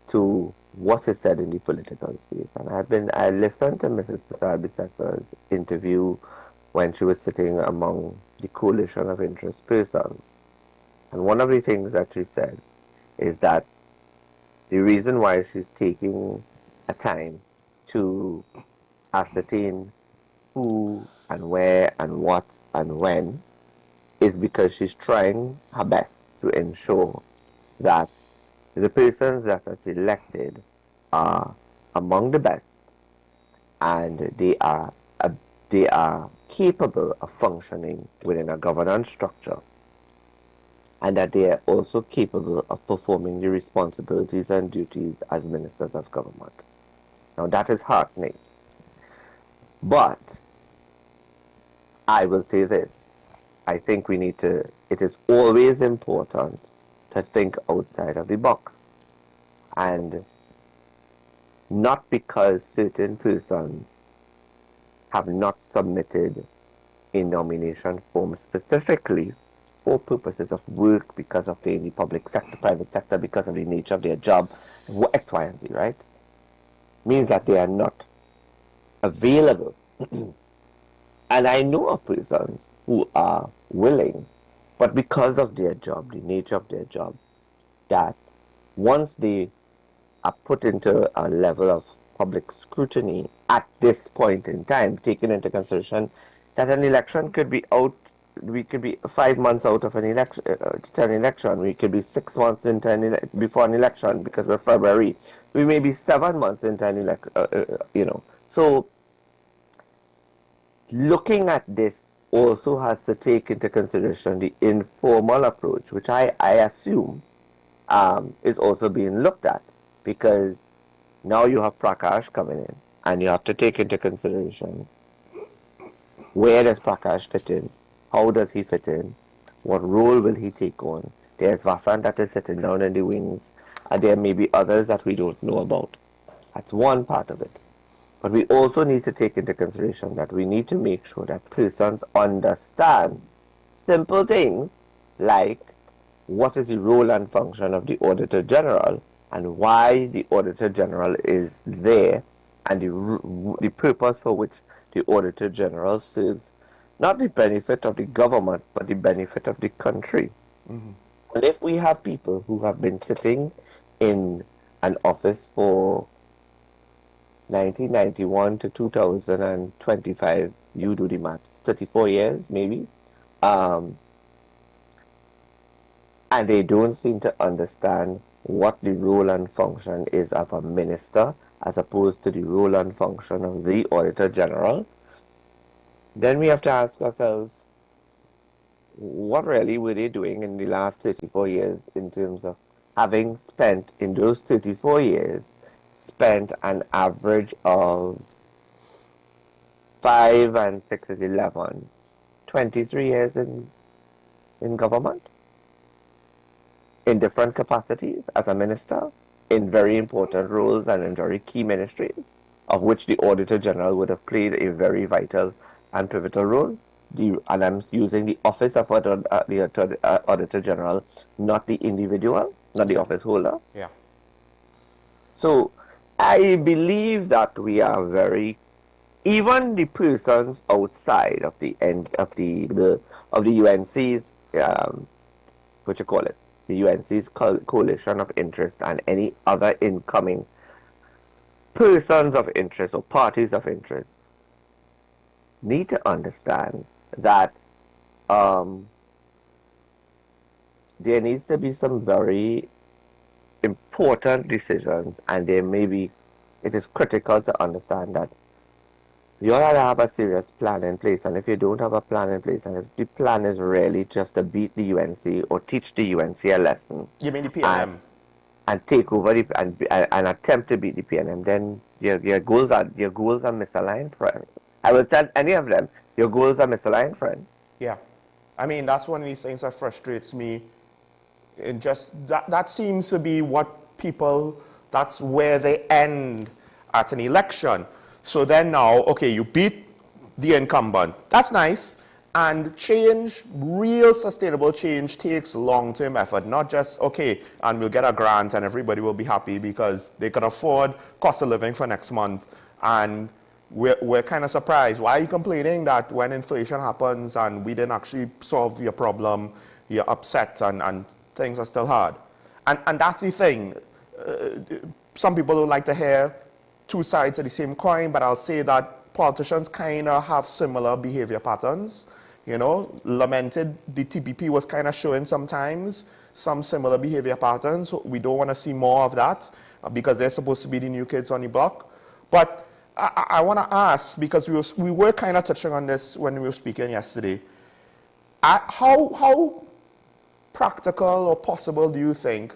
to what is said in the political space. And I listened to Mrs. Prasad-Bissessor's interview when she was sitting among the coalition of interest persons. And one of the things that she said is that the reason why she's taking a time to ascertain who and where and what and when is because she's trying her best to ensure that the persons that are selected are among the best, and they are capable of functioning within a governance structure, and that they are also capable of performing the responsibilities and duties as ministers of government. Now that is heartening. But I will say this, I think it is always important to think outside of the box. And not because certain persons have not submitted a nomination form specifically for purposes of work, because of the public sector, private sector, because of the nature of their job, X, Y, and Z, right? Means that they are not available. And I know of persons who are willing, but because of their job, the nature of their job, that once they are put into a level of public scrutiny at this point in time, taking into consideration that an election could be out, we could be 5 months out of an election, we could be 6 months into before an election, because we're February, we may be 7 months into an election, So looking at this also has to take into consideration the informal approach, which I assume is also being looked at, because now you have Prakash coming in, and you have to take into consideration, where does Prakash fit in? How does he fit in? What role will he take on? There's Vasant that is sitting down in the wings, and there may be others that we don't know about. That's one part of it. But we also need to take into consideration that we need to make sure that persons understand simple things like what is the role and function of the Auditor General, and why the Auditor General is there, and the purpose for which the Auditor General serves not the benefit of the government, but the benefit of the country. Mm-hmm. And if we have people who have been sitting in an office for 1991 to 2025, you do the maths, 34 years maybe, and they don't seem to understand what the role and function is of a minister as opposed to the role and function of the Auditor General, then we have to ask ourselves, what really were they doing in the last 34 years in terms of having spent in those 34 years, spent an average of 5 and 6 is 11, 23 years in in government, in different capacities as a minister, in very important roles and in very key ministries, of which the Auditor General would have played a very vital and pivotal role. And I'm using the office of the Auditor General, not the individual, not the office holder. Yeah. So I believe that we are even the persons outside of the UNC's what you call it, the UNC's coalition of interest and any other incoming persons of interest or parties of interest need to understand that there needs to be some very important decisions, and it is critical to understand that you ought to have a serious plan in place. And if you don't have a plan in place, and if the plan is really just to beat the UNC or teach the UNC a lesson, you mean the PNM, and take over and attempt to beat the PNM, then your goals are misaligned, friend. I will tell any of them, your goals are misaligned, friend. Yeah, I mean that's one of the things that frustrates me. And just that seems to be what people. That's where they end at an election. So then now, okay, you beat the incumbent. That's nice. And change, real sustainable change, takes long-term effort, not just, okay, and we'll get a grant and everybody will be happy because they can afford cost of living for next month. And we're kind of surprised. Why are you complaining that when inflation happens and we didn't actually solve your problem, you're upset and things are still hard? And that's the thing. Some people don't like to hear two sides of the same coin, but I'll say that politicians kind of have similar behavior patterns. You know, lamented the TPP was kind of showing sometimes some similar behavior patterns. We don't want to see more of that because they're supposed to be the new kids on the block. But I want to ask, because we were kind of touching on this when we were speaking yesterday, how practical or possible do you think?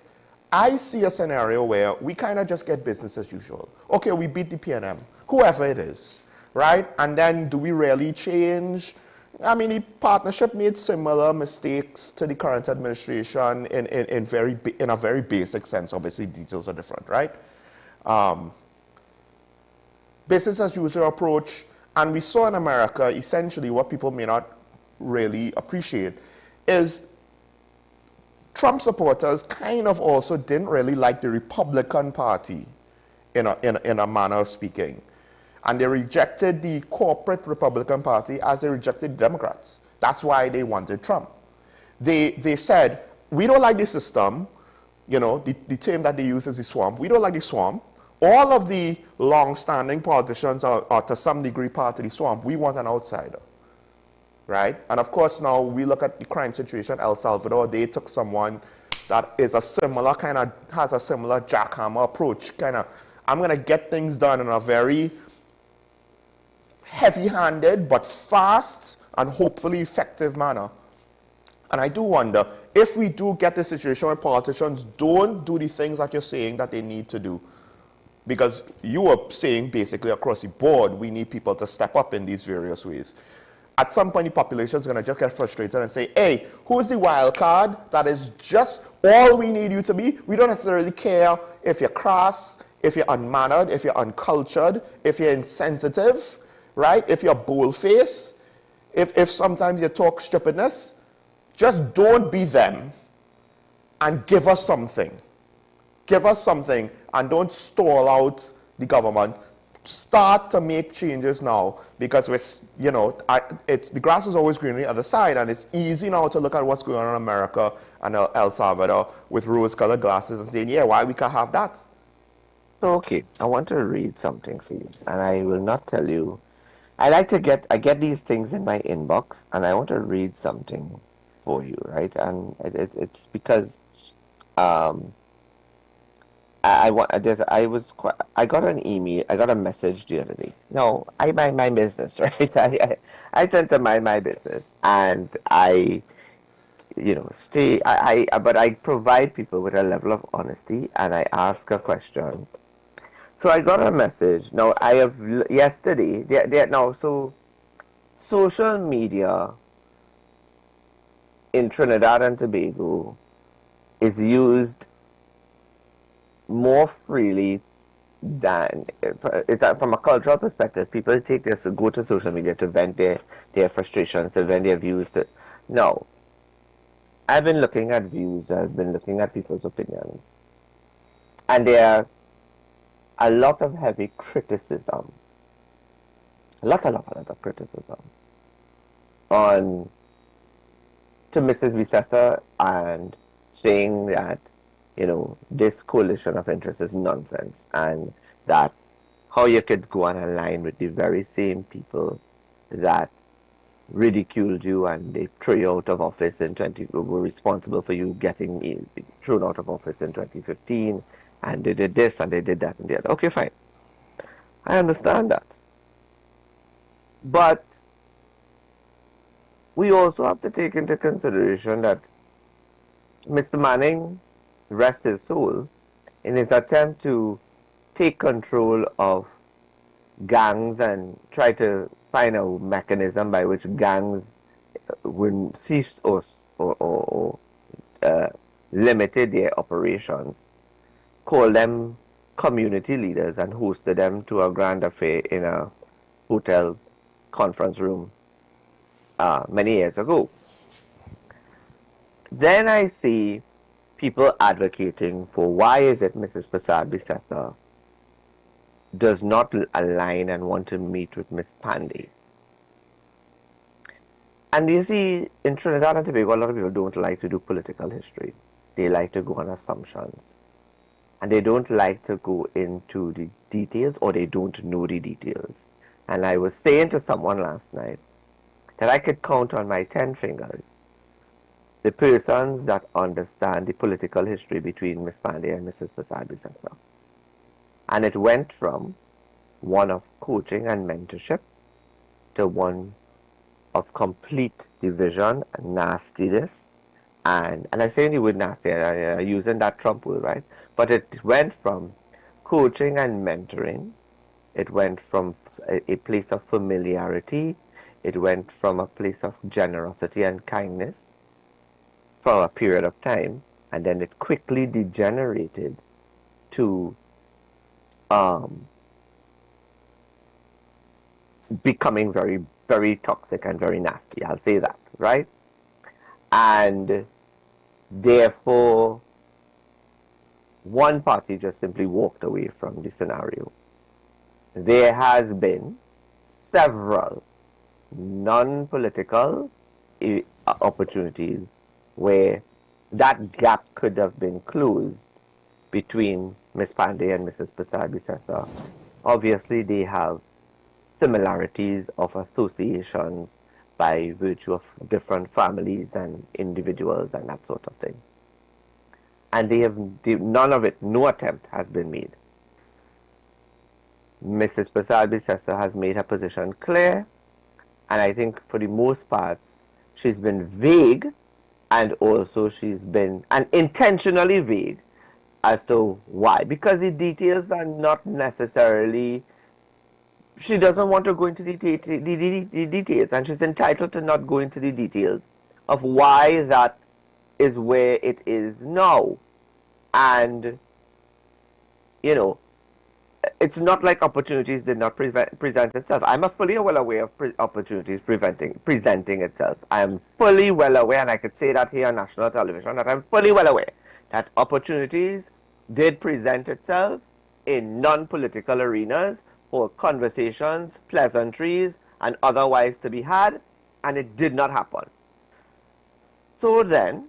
I see a scenario where we kind of just get business as usual. Okay, we beat the PNM, whoever it is, right? And then do we really change? I mean, the partnership made similar mistakes to the current administration in a very basic sense. Obviously, details are different, right? Business as usual approach. And we saw in America, essentially, what people may not really appreciate is Trump supporters kind of also didn't really like the Republican Party in a manner of speaking. And they rejected the corporate Republican Party as they rejected Democrats. That's why they wanted Trump. They said, we don't like the system, you know, the term that they use is the swamp. We don't like the swamp. All of the long-standing politicians are to some degree part of the swamp. We want an outsider. Right? And of course now we look at the crime situation in El Salvador. They took someone that is has a similar jackhammer approach. I'm going to get things done in a very heavy-handed but fast and hopefully effective manner. And I do wonder if we do get the situation where politicians don't do the things that you're saying that they need to do. Because you are saying basically across the board, we need people to step up in these various ways. At some point, the population is going to just get frustrated and say, hey, who's the wild card? That is just all we need you to be. We don't necessarily care if you're crass, if you're unmannered, if you're uncultured, if you're insensitive, right? If you're bold-faced, if sometimes you talk stupidness. Just don't be them and give us something. Give us something and don't stall out the government. Start to make changes now because the grass is always green on the other side, and it's easy now to look at what's going on in America and El Salvador with rose-colored glasses and saying, yeah, why we can't have that? Okay, I want to read something for you, and I will not tell you. I get these things in my inbox, and I want to read something for you, right? And it's because I got an email, I got a message the other day. No, I mind my business, right? I tend to mind my business, and but I provide people with a level of honesty, and I ask a question. So I got a message. Now yesterday, so social media in Trinidad and Tobago is used more freely than, from a cultural perspective, people take this to go to social media to vent their frustrations, to vent their views. No. I've been looking at views, I've been looking at people's opinions, and there are a lot of heavy criticism, a lot of criticism on to Mrs. Vicessa, and saying that, you know, this coalition of interests is nonsense, and that how you could go on a line with the very same people that ridiculed you and they threw you out of office were responsible for you getting thrown out of office in 2015, and they did this and they did that and the other. Okay, fine. I understand that. But we also have to take into consideration that Mr. Manning, rest his soul, in his attempt to take control of gangs and try to find a mechanism by which gangs would cease or limited their operations, called them community leaders and hosted them to a grand affair in a hotel conference room many years ago. Then I see people advocating for why is it Mrs. Prasad Bisesa does not align and want to meet with Miss Pandey. And you see, in Trinidad and Tobago, a lot of people don't like to do political history. They like to go on assumptions. And they don't like to go into the details, or they don't know the details. And I was saying to someone last night that I could count on my 10 fingers the persons that understand the political history between Miss Pandey and Mrs. Prasad Bisesa. And it went from one of coaching and mentorship to one of complete division and nastiness. And I say the word nasty, I'm using that Trump word, right? But it went from coaching and mentoring. It went from a place of familiarity. It went from a place of generosity and kindness for a period of time. And then it quickly degenerated to becoming very, very toxic and very nasty. I'll say that, right? And therefore, one party just simply walked away from the scenario. There has been several non-political opportunities where that gap could have been closed between Miss Pandey and Mrs. Prasad Bisesa. Obviously, they have similarities of associations by virtue of different families and individuals and that sort of thing. And none of it, no attempt has been made. Mrs. Prasad Bisesa has made her position clear, and I think for the most part, she's been vague, and also she's been intentionally vague as to why. Because the details are not necessarily, she doesn't want to go into the details, and she's entitled to not go into the details of why that is where it is now. And, you know, it's not like opportunities did not present itself. I'm fully well aware of opportunities presenting itself. I am fully well aware, and I could say that here on national television, that I'm fully well aware that opportunities did present itself in non-political arenas for conversations, pleasantries, and otherwise to be had, and it did not happen. So then,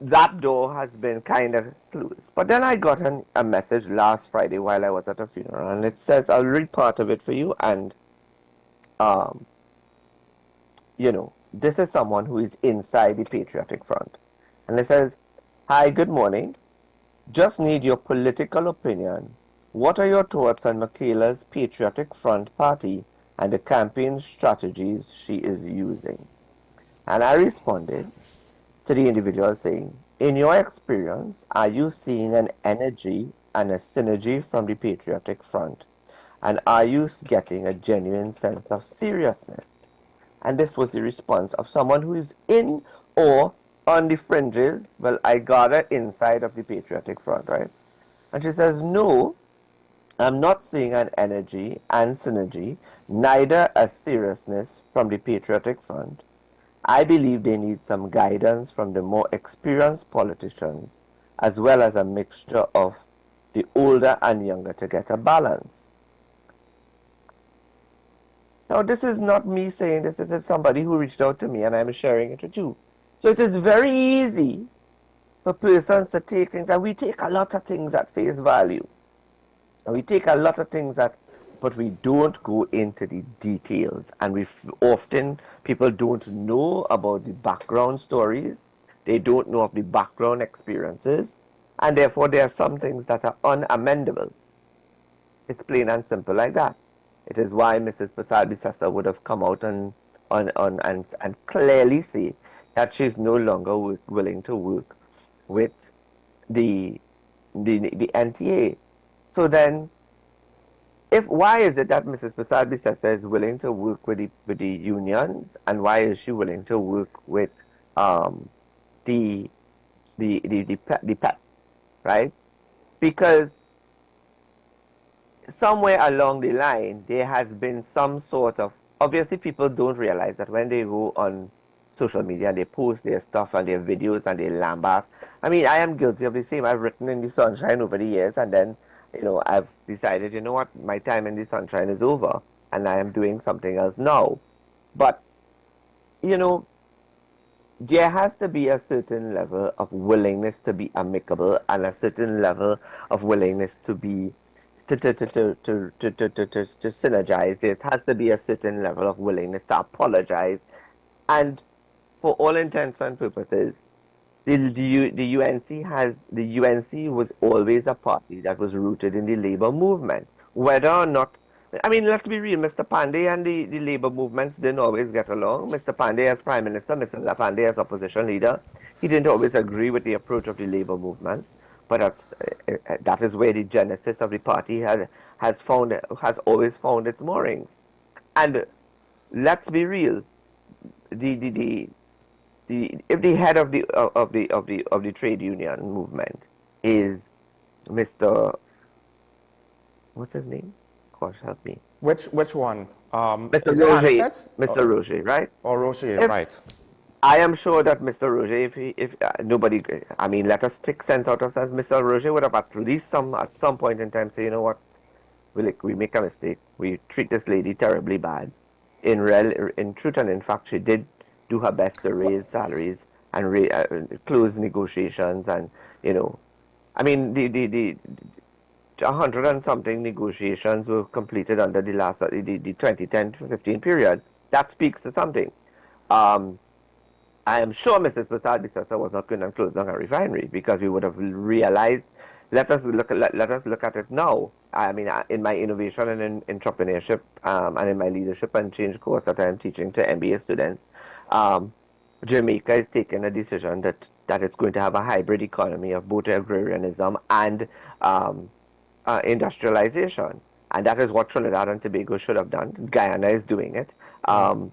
that door has been kind of closed. But then I got a message last Friday while I was at a funeral, and it says, I'll read part of it for you, and, you know, this is someone who is inside the Patriotic Front. And it says, hi, good morning. Just need your political opinion. What are your thoughts on Michaela's Patriotic Front party and the campaign strategies she is using? And I responded to the individual saying, in your experience, are you seeing an energy and a synergy from the Patriotic Front? And are you getting a genuine sense of seriousness? And this was the response of someone who is in or on the fringes, well, I got her inside of the Patriotic Front, right? And she says, no, I'm not seeing an energy and synergy, neither a seriousness from the Patriotic Front. I believe they need some guidance from the more experienced politicians, as well as a mixture of the older and younger to get a balance. Now, this is not me saying this. This is somebody who reached out to me, and I'm sharing it with you. So it is very easy for persons to take things, and we take a lot of things at face value. And we take a lot of things but we don't go into the details. And often, people don't know about the background stories. They don't know of the background experiences. And therefore, there are some things that are unamendable. It's plain and simple like that. It is why Mrs. Prasad-Bissessar would have come out and clearly say that she's no longer willing to work with the NTA. So then, why is it that Mrs. Prasad-Bissessar is willing to work with the unions, and why is she willing to work with the PEP, right? Because somewhere along the line, there has been some sort of, obviously people don't realize that when they go on social media and they post their stuff and their videos and their lambast. I mean, I am guilty of the same. I've written in the sunshine over the years, and then, I've decided, you know what, my time in the sunshine is over, and I am doing something else now. But, there has to be a certain level of willingness to be amicable and a certain level of willingness to be to synergize. There has to be a certain level of willingness to apologize. And for all intents and purposes, the UNC was always a party that was rooted in the labor movement. Whether or not, I mean, let's be real, Mr. Pandey and the labor movements didn't always get along. Mr. Pandey as Prime Minister, Mr. Pandey as opposition leader, he didn't always agree with the approach of the labor movement. But that is where the genesis of the party has always found its moorings. And let's be real, if the head of the trade union movement is Mr. what's his name? Gosh, help me. Which one? Mr. Roger. Mr. Roger, right? Or Roger, right. I am sure that Mr. Roger, if nobody, I mean, let us take sense out of sense. Mr. Roger would have at least at some point in time say, you know what, we make a mistake. We treat this lady terribly bad. In truth and in fact, she did do her best to raise salaries and close negotiations, and I mean, the 100 and something negotiations were completed under the 2010-15 period. That speaks to something. I am sure Mrs. Prasad-Bissessar was not going to close down a refinery, because we would have realized. Let us look at it now. I mean, in my innovation and in entrepreneurship and in my leadership and change course that I am teaching to MBA students, Jamaica is taking a decision that it's going to have a hybrid economy of both agrarianism and industrialization. And that is what Trinidad and Tobago should have done. Guyana is doing it. And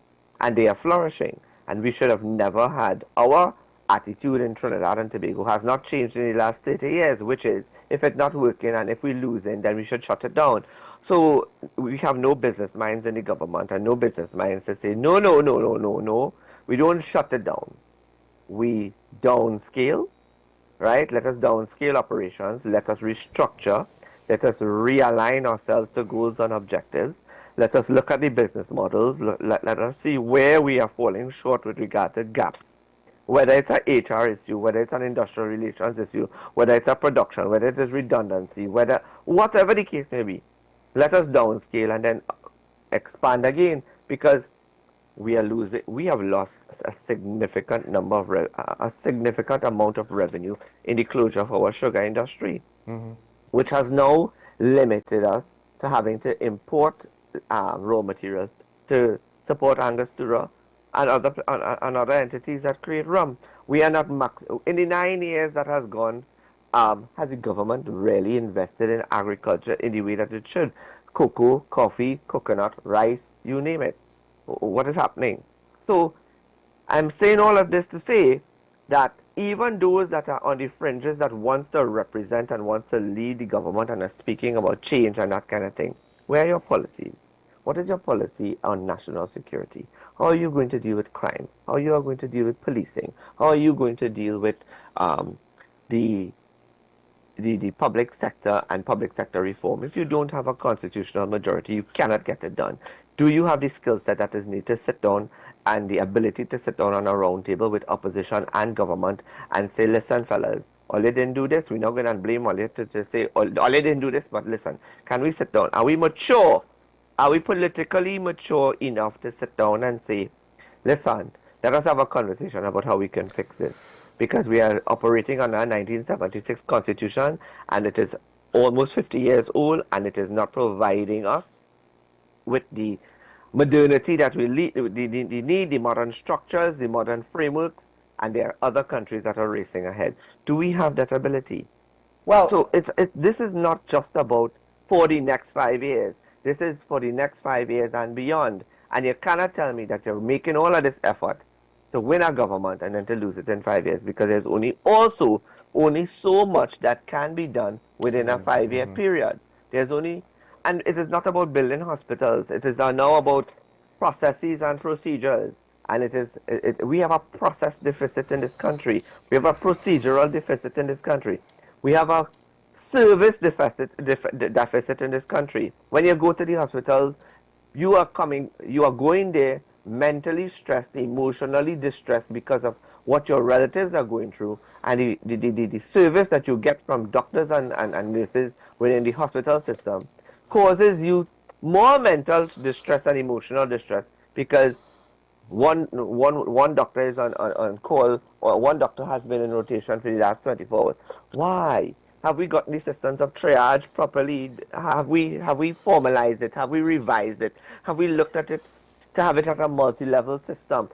they are flourishing. And we should have never had, our attitude in Trinidad and Tobago has not changed in the last 30 years, which is, if it's not working and if we lose it, then we should shut it down. So we have no business minds in the government and no business minds to say, no, we don't shut it down. We downscale, right? Let us downscale operations. Let us restructure. Let us realign ourselves to goals and objectives. Let us look at the business models. Let us see where we are falling short with regard to gaps. Whether it's an HR issue, whether it's an industrial relations issue, whether it's a production, whether it is redundancy, whatever the case may be. Let us downscale and then expand again, because we have lost a significant amount of revenue in the closure of our sugar industry, which has now limited us to having to import raw materials to support Angostura and other entities that create rum. We are not in the 9 years that has gone. Has the government really invested in agriculture in the way that it should? Cocoa, coffee, coconut, rice, you name it. What is happening? So I'm saying all of this to say that even those that are on the fringes that wants to represent and wants to lead the government and are speaking about change and that kind of thing, where are your policies? What is your policy on national security? How are you going to deal with crime? How are you going to deal with policing? How are you going to deal with the public sector and public sector reform? If you don't have a constitutional majority, you cannot get it done. Do you have the skill set that is needed to sit down and the ability to sit down on a round table with opposition and government and say, listen, fellas, all they didn't do this, we're not going to blame all to say, all they didn't do this, but listen, can we sit down? Are we mature? Are we politically mature enough to sit down and say, listen, let us have a conversation about how we can fix this? Because we are operating on a 1976 constitution and it is almost 50 years old and it is not providing us with the modernity that we need, the modern structures, the modern frameworks, and there are other countries that are racing ahead. Do we have that ability? Well, so this is not just about for the next 5 years. This is for the next 5 years and beyond. And you cannot tell me that you're making all of this effort to win a government and then to lose it in 5 years, because there's only so much that can be done within a 5-year period. There's only, and it is not about building hospitals. It is now about processes and procedures. And we have a process deficit in this country. We have a procedural deficit in this country. We have a service deficit in this country. When you go to the hospitals, you are going there mentally stressed, emotionally distressed because of what your relatives are going through, and the service that you get from doctors and nurses within the hospital system causes you more mental distress and emotional distress, because one doctor is on call, or one doctor has been in rotation for the last 24 hours. Why? Have we got the systems of triage properly? Have we formalized it? Have we revised it? Have we looked at it to have it at a multi-level system?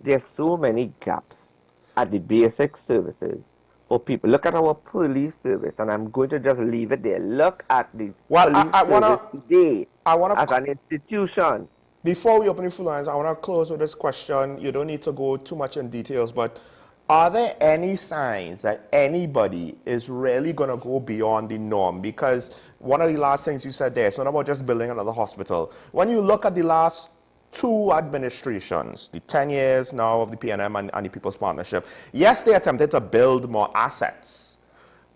There's so many gaps at the basic services for people. Look at our police service, and I'm going to just leave it there. Look at the police service today as an institution. Before we open the phone lines, I want to close with this question. You don't need to go too much in details, but are there any signs that anybody is really going to go beyond the norm? Because one of the last things you said there, it's not about just building another hospital. When you look at the last 2 administrations, the 10 years now of the PNM and the People's Partnership, yes, they attempted to build more assets,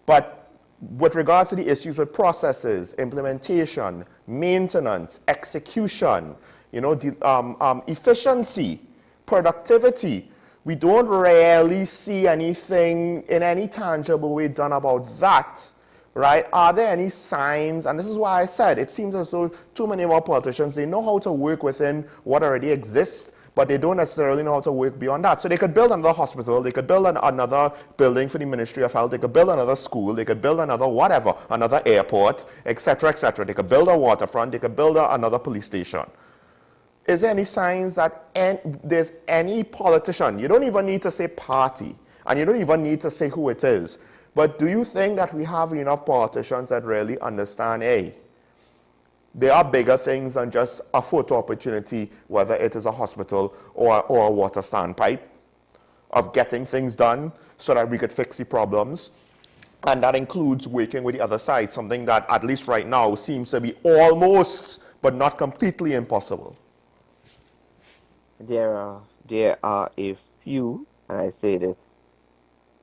but with regards to the issues with processes, implementation, maintenance, execution, efficiency, productivity, we don't really see anything in any tangible way done about that, right? Are there any signs? And this is why I said it seems as though too many of our politicians, they know how to work within what already exists, but they don't necessarily know how to work beyond that. So they could build another hospital, they could build another building for the Ministry of Health, they could build another school, they could build another whatever, another airport, etc., etc. They could build a waterfront, they could build another police station. Is there any signs that there's any politician, you don't even need to say party, and you don't even need to say who it is, but do you think that we have enough politicians that really understand, hey, there are bigger things than just a photo opportunity, whether it is a hospital or a water standpipe, of getting things done so that we could fix the problems? And that includes working with the other side, something that at least right now seems to be almost, but not completely impossible. There are a few, and I say this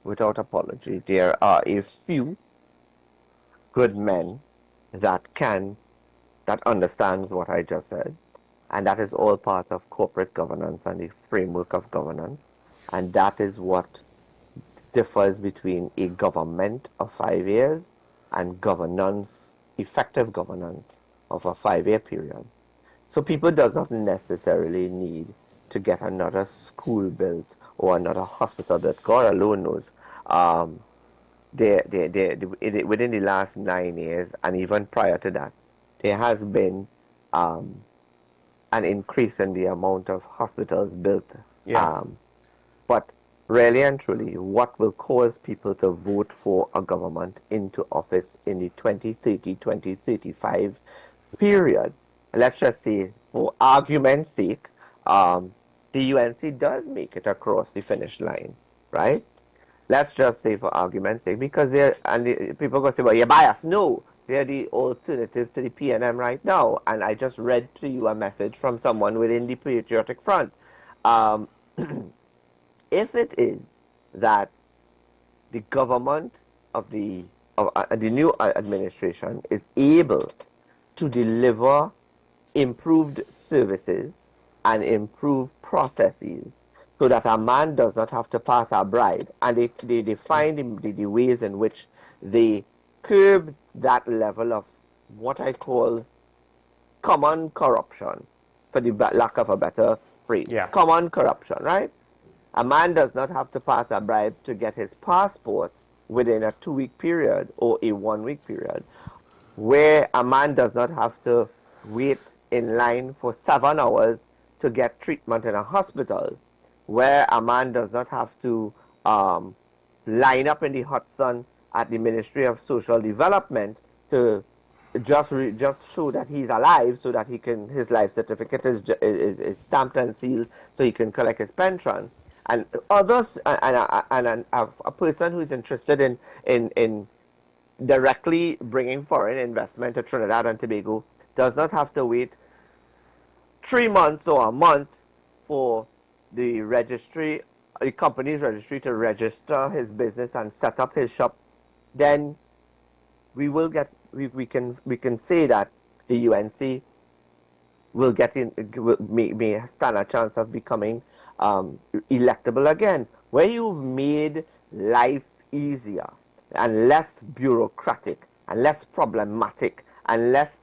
without apology, there are a few good men that understands what I just said, and that is all part of corporate governance and the framework of governance, and that is what differs between a government of 5 years and governance, effective governance of a 5-year period. So people does not necessarily need to get another school built or another hospital that God alone knows. Within the last 9 years, and even prior to that, there has been an increase in the amount of hospitals built. Yeah. But really and truly, what will cause people to vote for a government into office in the 2030, 2035 period, let's just say, for argument's sake, the UNC does make it across the finish line, right? Let's just say for argument's sake, because people are going to say, well, you're biased. No, they're the alternative to the PNM right now. And I just read to you a message from someone within the Patriotic Front. If it is that the government of the new administration is able to deliver improved services and improved processes so that a man does not have to pass a bribe, and they find the ways in which they curb that level of what I call common corruption, for the lack of a better phrase. Yeah. Common corruption, right? A man does not have to pass a bribe to get his passport within a 2-week period or a 1-week period, where a man does not have to wait in line for 7 hours to get treatment in a hospital, where a man does not have to line up in the hot sun at the Ministry of Social Development to just show that he's alive, so that his life certificate is stamped and sealed, so he can collect his pension. And others, and a person who's interested in directly bringing foreign investment to Trinidad and Tobago does not have to wait 3 months or a month for the company's registry to register his business and set up his shop. Then we can say that the UNC may stand a chance of becoming electable again, where you've made life easier and less bureaucratic and less problematic and less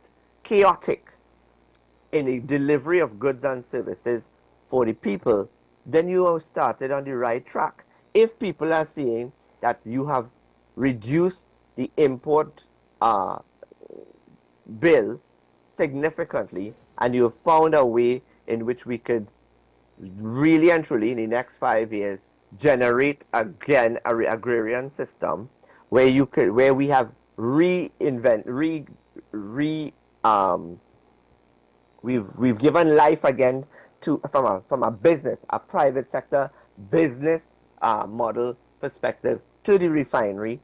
chaotic in the delivery of goods and services for the people. Then you have started on the right track. If people are seeing that you have reduced the import bill significantly, and you have found a way in which we could really and truly in the next 5 years generate again a agrarian system where we have we've given life again to from a business, a private sector business model perspective to the refinery,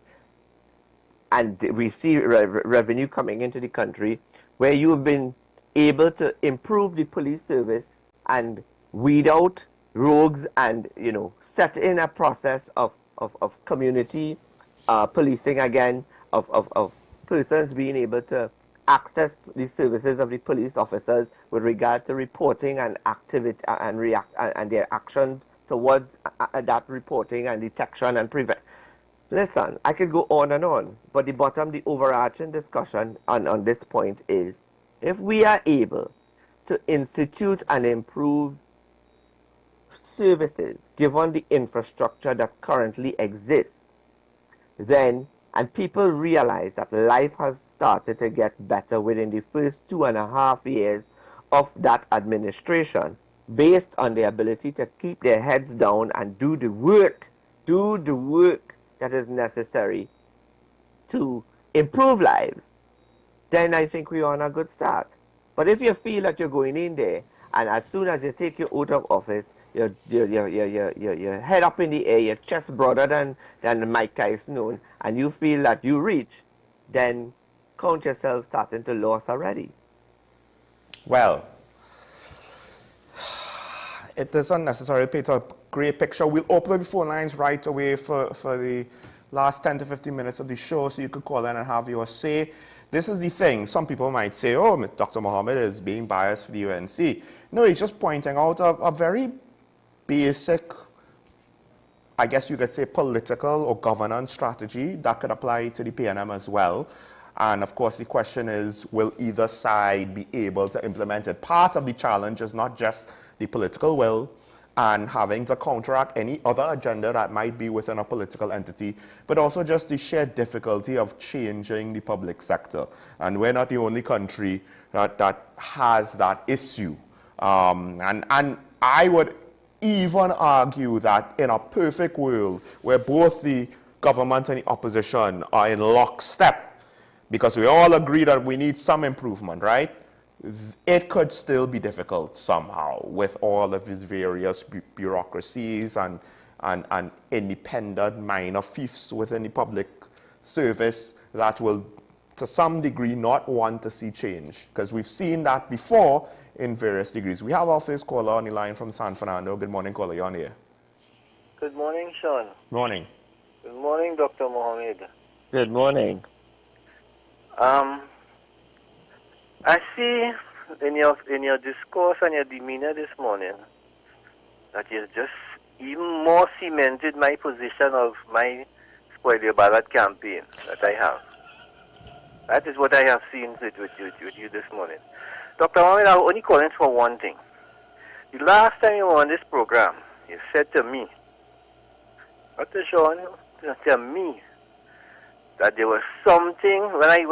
and we see revenue coming into the country, where you've been able to improve the police service and weed out rogues and set in a process of community policing again, of persons being able to access the services of the police officers with regard to reporting and activity and their action towards that reporting and detection and prevent. Listen, I could go on and on, but the overarching discussion on this point is, if we are able to institute and improve services given the infrastructure that currently exists, then, and people realize that life has started to get better within the first 2.5 years of that administration, based on the ability to keep their heads down and do the work that is necessary to improve lives, then I think we're on a good start. But if you feel that you're going in there, and as soon as you take you out of office, your head up in the air, your chest broader than Mike Tyson, and you feel that you reach, then count yourself starting to lose already. Well, it doesn't necessarily paint a great picture. We'll open the phone lines right away for the last 10 to 15 minutes of the show, so you could call in and have your say. This is the thing. Some people might say, oh, Dr. Mohammed is being biased for the UNC. No, he's just pointing out a very basic, I guess you could say, political or governance strategy that could apply to the PNM as well. And of course, the question is, will either side be able to implement it? Part of the challenge is not just the political will and having to counteract any other agenda that might be within a political entity, but also just the sheer difficulty of changing the public sector. And we're not the only country that has that issue. And I would even argue that in a perfect world where both the government and the opposition are in lockstep, because we all agree that we need some improvement, right? it could still be difficult somehow with all of these various bureaucracies and independent minor fiefs within the public service that will, to some degree, not want to see change. Because we've seen that before in various degrees. We have our first caller on the line from San Fernando. Good morning, caller. You're on here. Good morning, Sean. Morning. Good morning, Dr. Mohammed. Good morning. I see in your discourse and your demeanor this morning that you just even more cemented my position of my Spoil Your Ballot campaign that I have. That is what I have seen with you this morning. Dr. Mohammed, I'm only calling for one thing. The last time you were on this program, you said to me, Dr. Sean, to me, that there was something when I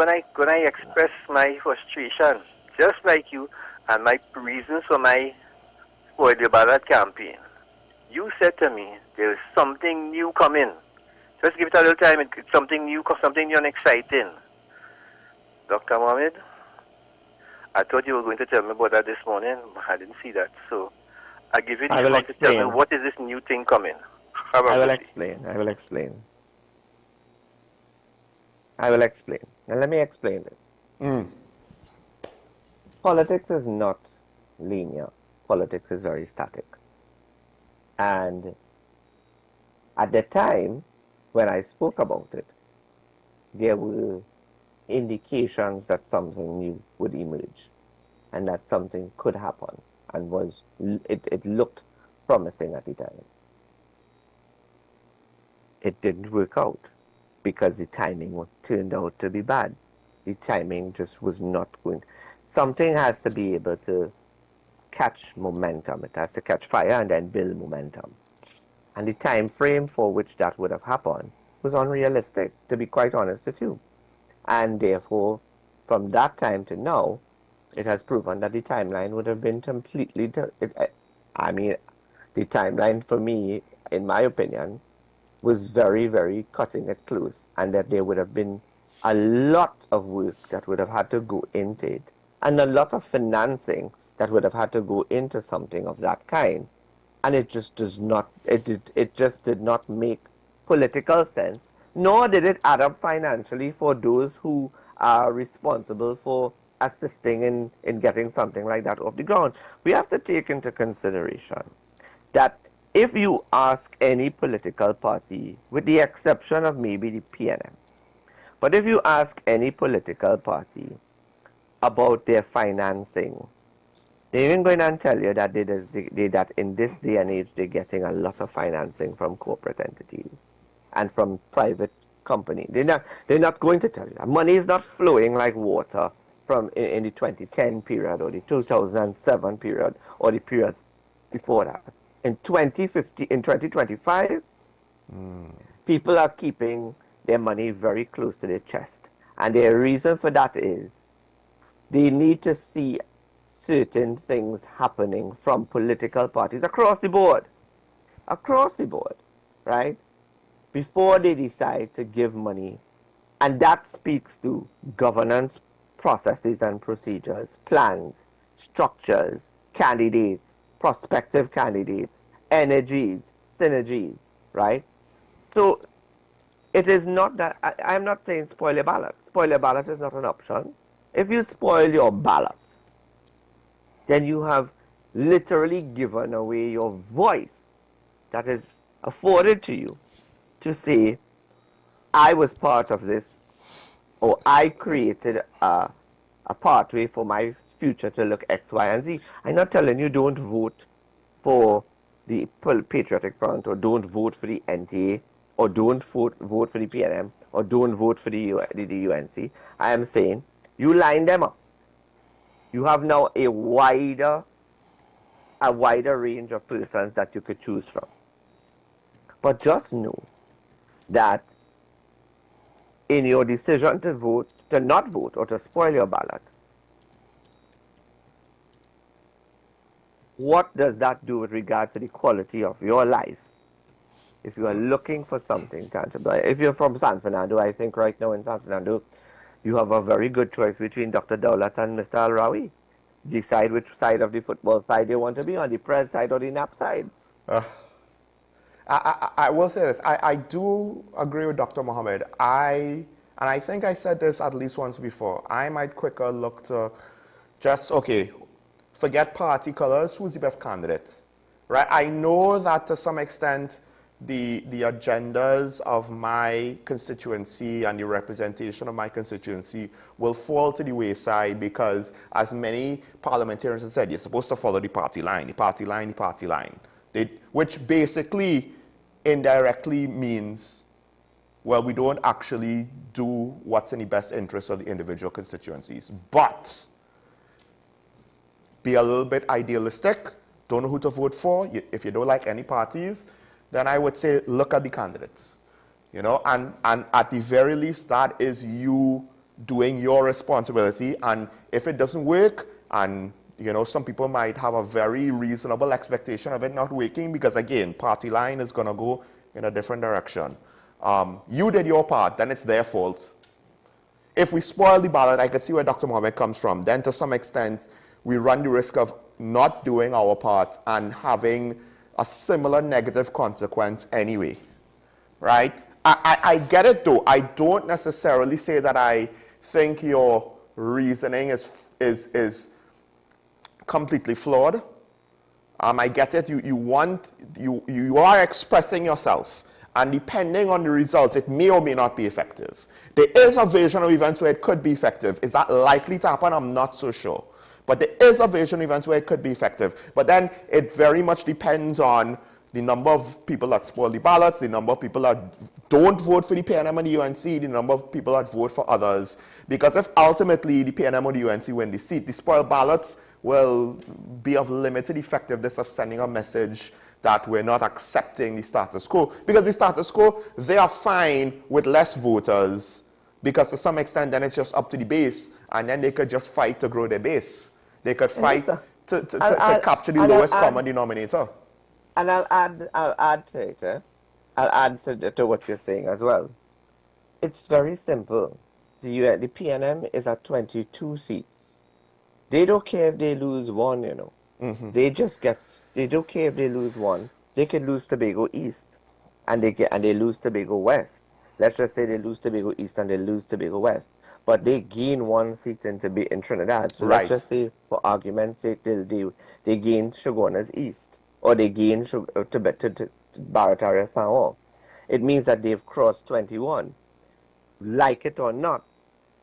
expressed my frustration, just like you, and my reasons for my Spoil Your Ballot campaign. You said to me, there is something new coming. Just give it a little time. It's something new and exciting. Dr. Mohammed, I thought you were going to tell me about that this morning, but I didn't see that. So I give you the chance to tell me what is this new thing coming. I will explain. Now let me explain this. Politics is not linear. Politics is very static. And at the time when I spoke about it, there were indications that something new would emerge and that something could happen, and it looked promising at the time. It didn't work out because the timing turned out to be bad. The timing just was not going. Something has to be able to catch momentum. It has to catch fire and then build momentum. And the time frame for which that would have happened was unrealistic, to be quite honest with you. And therefore, from that time to now, it has proven that the timeline would have been completely... the timeline for me, in my opinion, was very, very cutting it close, and that there would have been a lot of work that would have had to go into it, and a lot of financing that would have had to go into something of that kind. And it just does not, it just did not make political sense, nor did it add up financially for those who are responsible for assisting in getting something like that off the ground. We have to take into consideration that if you ask any political party, with the exception of maybe the PNM, but if you ask any political party about their financing, they're even going to tell you that that in this day and age they're getting a lot of financing from corporate entities and from private companies. They're not going to tell you that money is not flowing like water from in the 2010 period or the 2007 period or the periods before that. In 2050, in 2025, people are keeping their money very close to their chest. And the reason for that is they need to see certain things happening from political parties across the board, right? Before they decide to give money. And that speaks to governance processes and procedures, plans, structures, candidates, prospective candidates, energies, synergies, right? So it is not that, I'm not saying spoil your ballot. Spoil your ballot is not an option. If you spoil your ballot, then you have literally given away your voice that is afforded to you to say, I was part of this, or I created a pathway for my future to look X, Y, and Z. I'm not telling you don't vote for the Patriotic Front, or don't vote for the NTA, or don't vote for the PNM, or don't vote for the UNC. I am saying you line them up. You have now a wider range of persons that you could choose from. But just know that in your decision to vote, to not vote, or to spoil your ballot, what does that do with regard to the quality of your life? If you are looking for something tangible, if you're from San Fernando, I think right now in San Fernando, you have a very good choice between Dr. Dowlat and Mr. Al-Rawi. decide which side of the football side they want to be on, the press side or the nap side. I will say this. I do agree with Dr. Mohammed. And I think I said this at least once before. I might quicker look to just, okay, forget party colors. Who's the best candidate? Right? I know that to some extent the agendas of my constituency and the representation of my constituency will fall to the wayside because, as many parliamentarians have said, you're supposed to follow the party line, the party line, the party line. Which basically indirectly means, well, we don't actually do what's in the best interest of the individual constituencies. But be a little bit idealistic, don't know who to vote for. If you don't like any parties, then I would say look at the candidates. You know, and at the very least, that is you doing your responsibility. And if it doesn't work, and you know, some people might have a very reasonable expectation of it not working because, again, party line is going to go in a different direction. You did your part, then it's their fault. If we spoil the ballot, I can see where Dr. Mohammed comes from. Then, to some extent, we run the risk of not doing our part and having a similar negative consequence anyway, right? I get it, though. I don't necessarily say that I think your reasoning is completely flawed. I get it. You are expressing yourself, and depending on the results, it may or may not be effective. There is a version of events where it could be effective. Is that likely to happen? I'm not so sure. But there is a version of events where it could be effective. But then it very much depends on the number of people that spoil the ballots, the number of people that don't vote for the PNM and the UNC, the number of people that vote for others. Because if ultimately the PNM or the UNC win the seat, the spoiled ballots will be of limited effectiveness of sending a message that we're not accepting the status quo. Because the status quo, they are fine with less voters, because to some extent then it's just up to the base, and then they could just fight to grow their base. They could fight to capture the lowest common denominator. And I'll add to it. I'll add to what you're saying as well. It's very simple. The PNM is at 22 seats. They don't care if they lose one, you know. Mm-hmm. They don't care if they lose one. They can lose Tobago East, and they lose Tobago West. Let's just say they lose Tobago East and they lose Tobago West, but they gain one seat in Trinidad. So let's just say, for argument's sake, they gain Shogunas East, or they gain Barataria Sao. It means that they've crossed 21. Like it or not,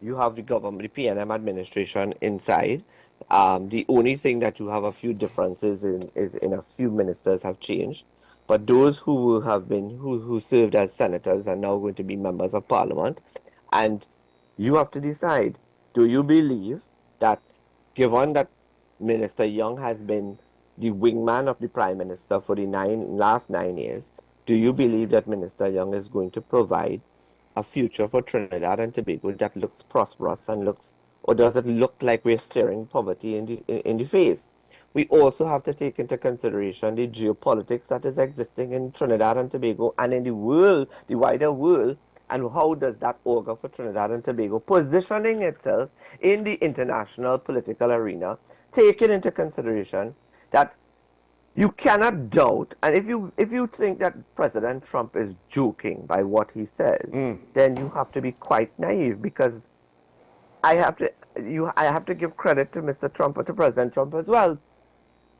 you have the government, the PNM administration inside. The only thing that you have a few differences is in a few ministers have changed, but those who have been who served as senators are now going to be members of parliament, and you have to decide: do you believe that, given that Minister Young has been the wingman of the Prime Minister for the last 9 years, do you believe that Minister Young is going to provide a future for Trinidad and Tobago that looks prosperous and looks, or does it look like we're staring poverty in the face? We also have to take into consideration the geopolitics that is existing in Trinidad and Tobago and in the world, the wider world, and how does that augur for Trinidad and Tobago positioning itself in the international political arena, taking into consideration that you cannot doubt, and if you think that President Trump is joking by what he says, then you have to be quite naive, because I have to give credit to Mr. Trump, or to President Trump as well.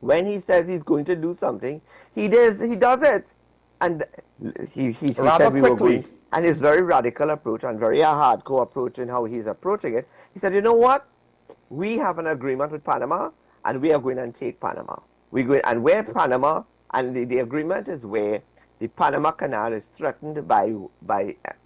When he says he's going to do something, he does it, and he said we were going, and his very radical approach and very hardcore approach in how he's approaching it. He said, you know what? We have an agreement with Panama, and we are going to take Panama. And where Panama, and the agreement is where the Panama Canal is threatened by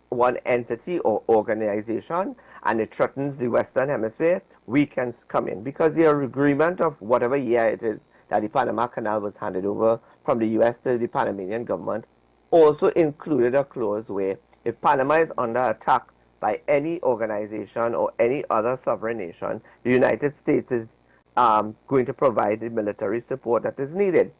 one entity or organization, and it threatens the Western Hemisphere, we can come in. Because the agreement of whatever year it is that the Panama Canal was handed over from the U.S. to the Panamanian government also included a clause where if Panama is under attack by any organization or any other sovereign nation, the United States is going to provide the military support that is needed.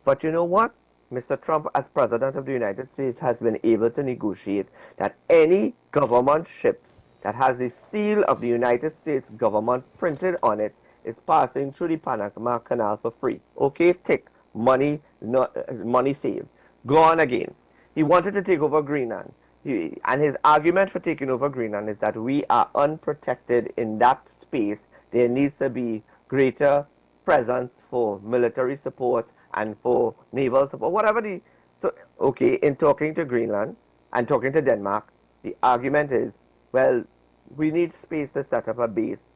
But you know what? Mr. Trump, as President of the United States, has been able to negotiate that any government ships that has the seal of the United States government printed on it is passing through the Panama Canal for free. Okay, tick. Money, money saved. Go on again. He wanted to take over Greenland. And his argument for taking over Greenland is that we are unprotected in that space. There needs to be greater presence for military support and for naval support, whatever the... So, okay, in talking to Greenland and talking to Denmark, the argument is, well, we need space to set up a base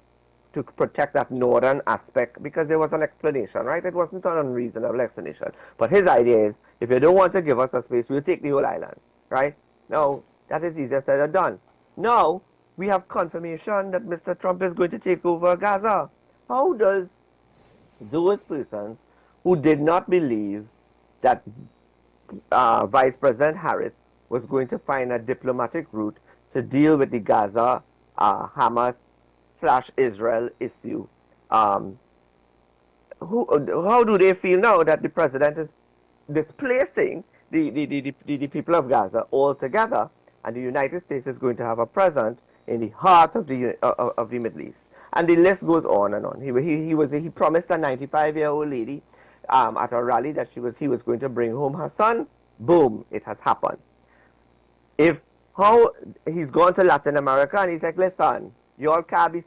to protect that northern aspect, because there was an explanation, right? It wasn't an unreasonable explanation. But his idea is, if you don't want to give us a space, we'll take the whole island, right? Now, that is easier said than done. Now, we have confirmation that Mr. Trump is going to take over Gaza. How does those persons who did not believe that Vice President Harris was going to find a diplomatic route to deal with the Gaza, Hamas/Israel issue, how do they feel now that the president is displacing the people of Gaza altogether, and the United States is going to have a presence in the heart of the Middle East? And the list goes on and on. He promised a 95-year-old lady at a rally that he was going to bring home her son. Boom, it has happened. How he's gone to Latin America and he's like, listen, you all can't be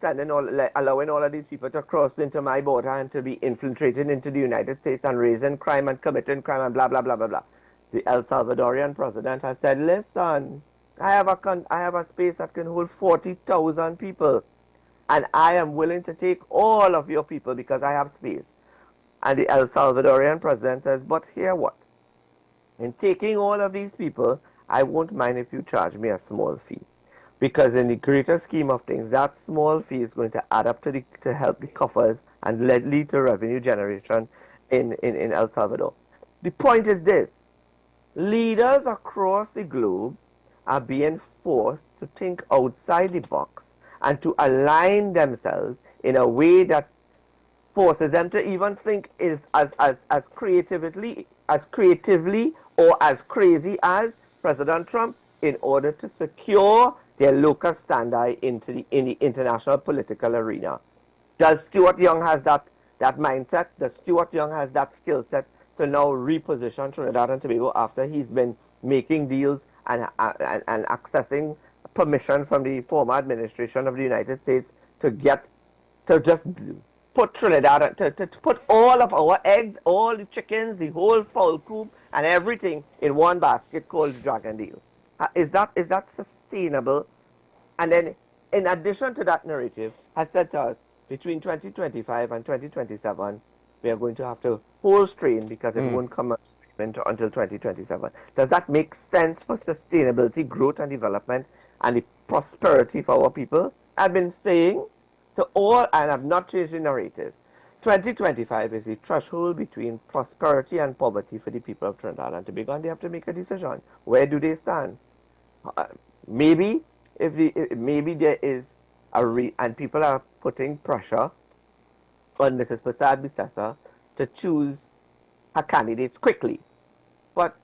allowing all of these people to cross into my border and to be infiltrated into the United States and raising crime and committing crime and blah, blah, blah, blah, blah. The El Salvadorian president has said, listen, I have a space that can hold 40,000 people, and I am willing to take all of your people because I have space. And the El Salvadorian president says, but hear what? In taking all of these people, I won't mind if you charge me a small fee. Because in the greater scheme of things, that small fee is going to add up to help the coffers and lead to revenue generation in El Salvador. The point is this: leaders across the globe are being forced to think outside the box and to align themselves in a way that forces them to even think is as creatively or as crazy as President Trump, in order to secure their local standby in the international political arena. Does Stuart Young has that mindset? Does Stuart Young has that skill set to now reposition Trinidad and Tobago after he's been making deals and accessing permission from the former administration of the United States to just put Trinidad, to put all of our eggs, all the chickens, the whole fowl coop and everything in one basket called the Dragon Deal? Is that sustainable? And then, in addition to that narrative, has said to us, between 2025 and 2027, we are going to have to hold strain because it won't come until 2027. Does that make sense for sustainability, growth and development, and the prosperity for our people? I've been saying to all, and I've not changed the narrative, 2025 is the threshold between prosperity and poverty for the people of Trinidad and Tobago, and they have to make a decision. Where do they stand? Maybe there is and people are putting pressure on Mrs. Prasad Bissessa to choose her candidates quickly. But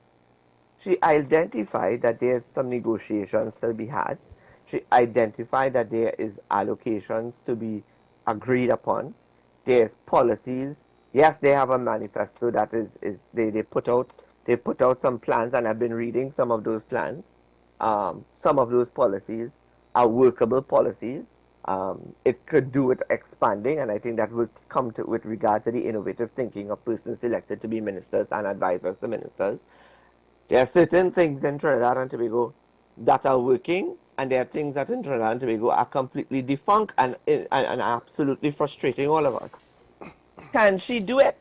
she identified that there's some negotiations to be had. She identified that there is allocations to be agreed upon. There's policies. Yes, they have a manifesto that they put out. They've put out some plans, and I've been reading some of those plans. Some of those policies are workable policies. It could do with expanding, and I think that would come with regard to the innovative thinking of persons selected to be ministers and advisors to ministers. There are certain things in Trinidad and Tobago that are working, and there are things that in Trinidad and Tobago are completely defunct and absolutely frustrating all of us. Can she do it?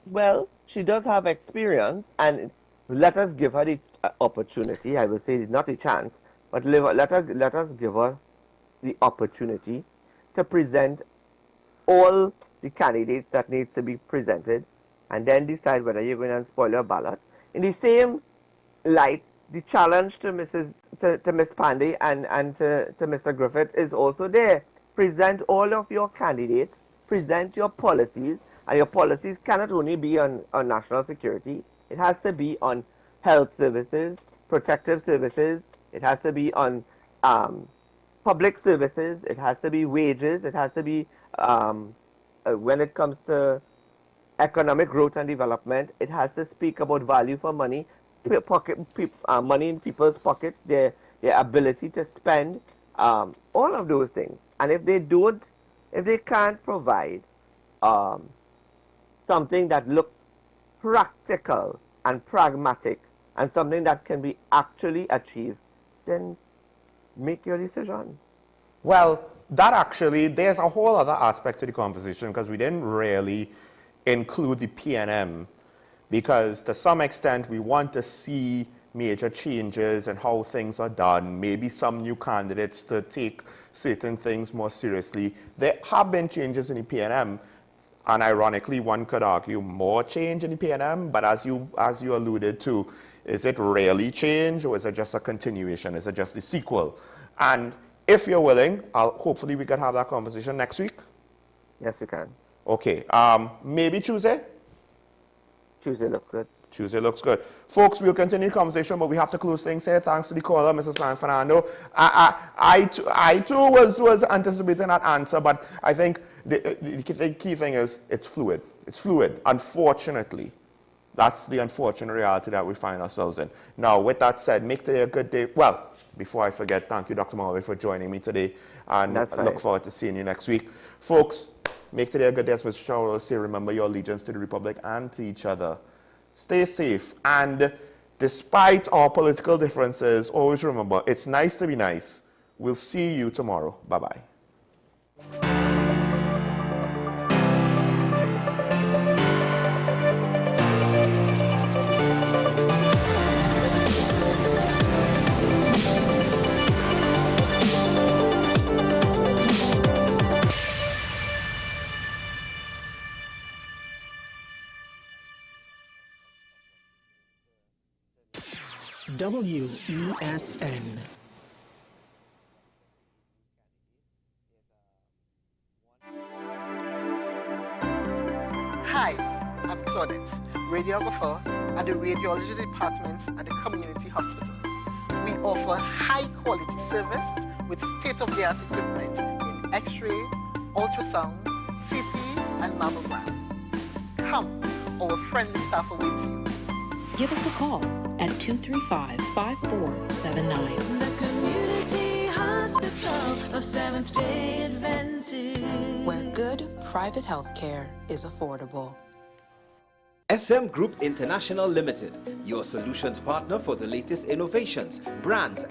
Well, she does have experience, and let us give her the opportunity. I will say not a chance, but let us give her the opportunity to present all the candidates that needs to be presented, and then decide whether you're going to spoil your ballot. In the same light, the challenge to Miss Pandey and to Mr. Griffith is also there. Present all of your candidates, present your policies, and your policies cannot only be on national security. It has to be on health services, protective services, it has to be on public services, it has to be wages, it has to be when it comes to economic growth and development, it has to speak about value for money, money in people's pockets, their ability to spend, all of those things. And if they can't provide something that looks practical and pragmatic and something that can be actually achieved, then make your decision. Well, that actually, there's a whole other aspect to the conversation because we didn't really include the PNM because to some extent we want to see major changes in how things are done, maybe some new candidates to take certain things more seriously. There have been changes in the PNM, and ironically one could argue more change in the PNM, but as you alluded to, is it really change or is it just a continuation? Is it just the sequel? And if you're willing, hopefully we can have that conversation next week. Yes, we can. Okay, maybe Tuesday? Tuesday looks good. Tuesday looks good. Folks, we'll continue the conversation, but we have to close things here. Thanks to the caller, Mr. San Fernando. I too was anticipating that answer, but I think the key thing is it's fluid. It's fluid, unfortunately. That's the unfortunate reality that we find ourselves in. Now, with that said, make today a good day. Well, before I forget, thank you, Dr. Bmobile, for joining me today, and I look forward to seeing you next week. Folks, make today a good day. As Mr. Shaw will say, remember your allegiance to the Republic and to each other. Stay safe, and despite our political differences, always remember, it's nice to be nice. We'll see you tomorrow. Bye-bye. WESN. Hi, I'm Claudette, radiographer at the radiology departments at the community hospital. We offer high-quality service with state-of-the-art equipment in X-ray, ultrasound, CT, and mammogram. Come, our friendly staff awaits you. Give us a call at 235-5479. The Community Hospital of Seventh-day Adventist, where good private health care is affordable. SM Group International Limited, your solutions partner for the latest innovations, brands,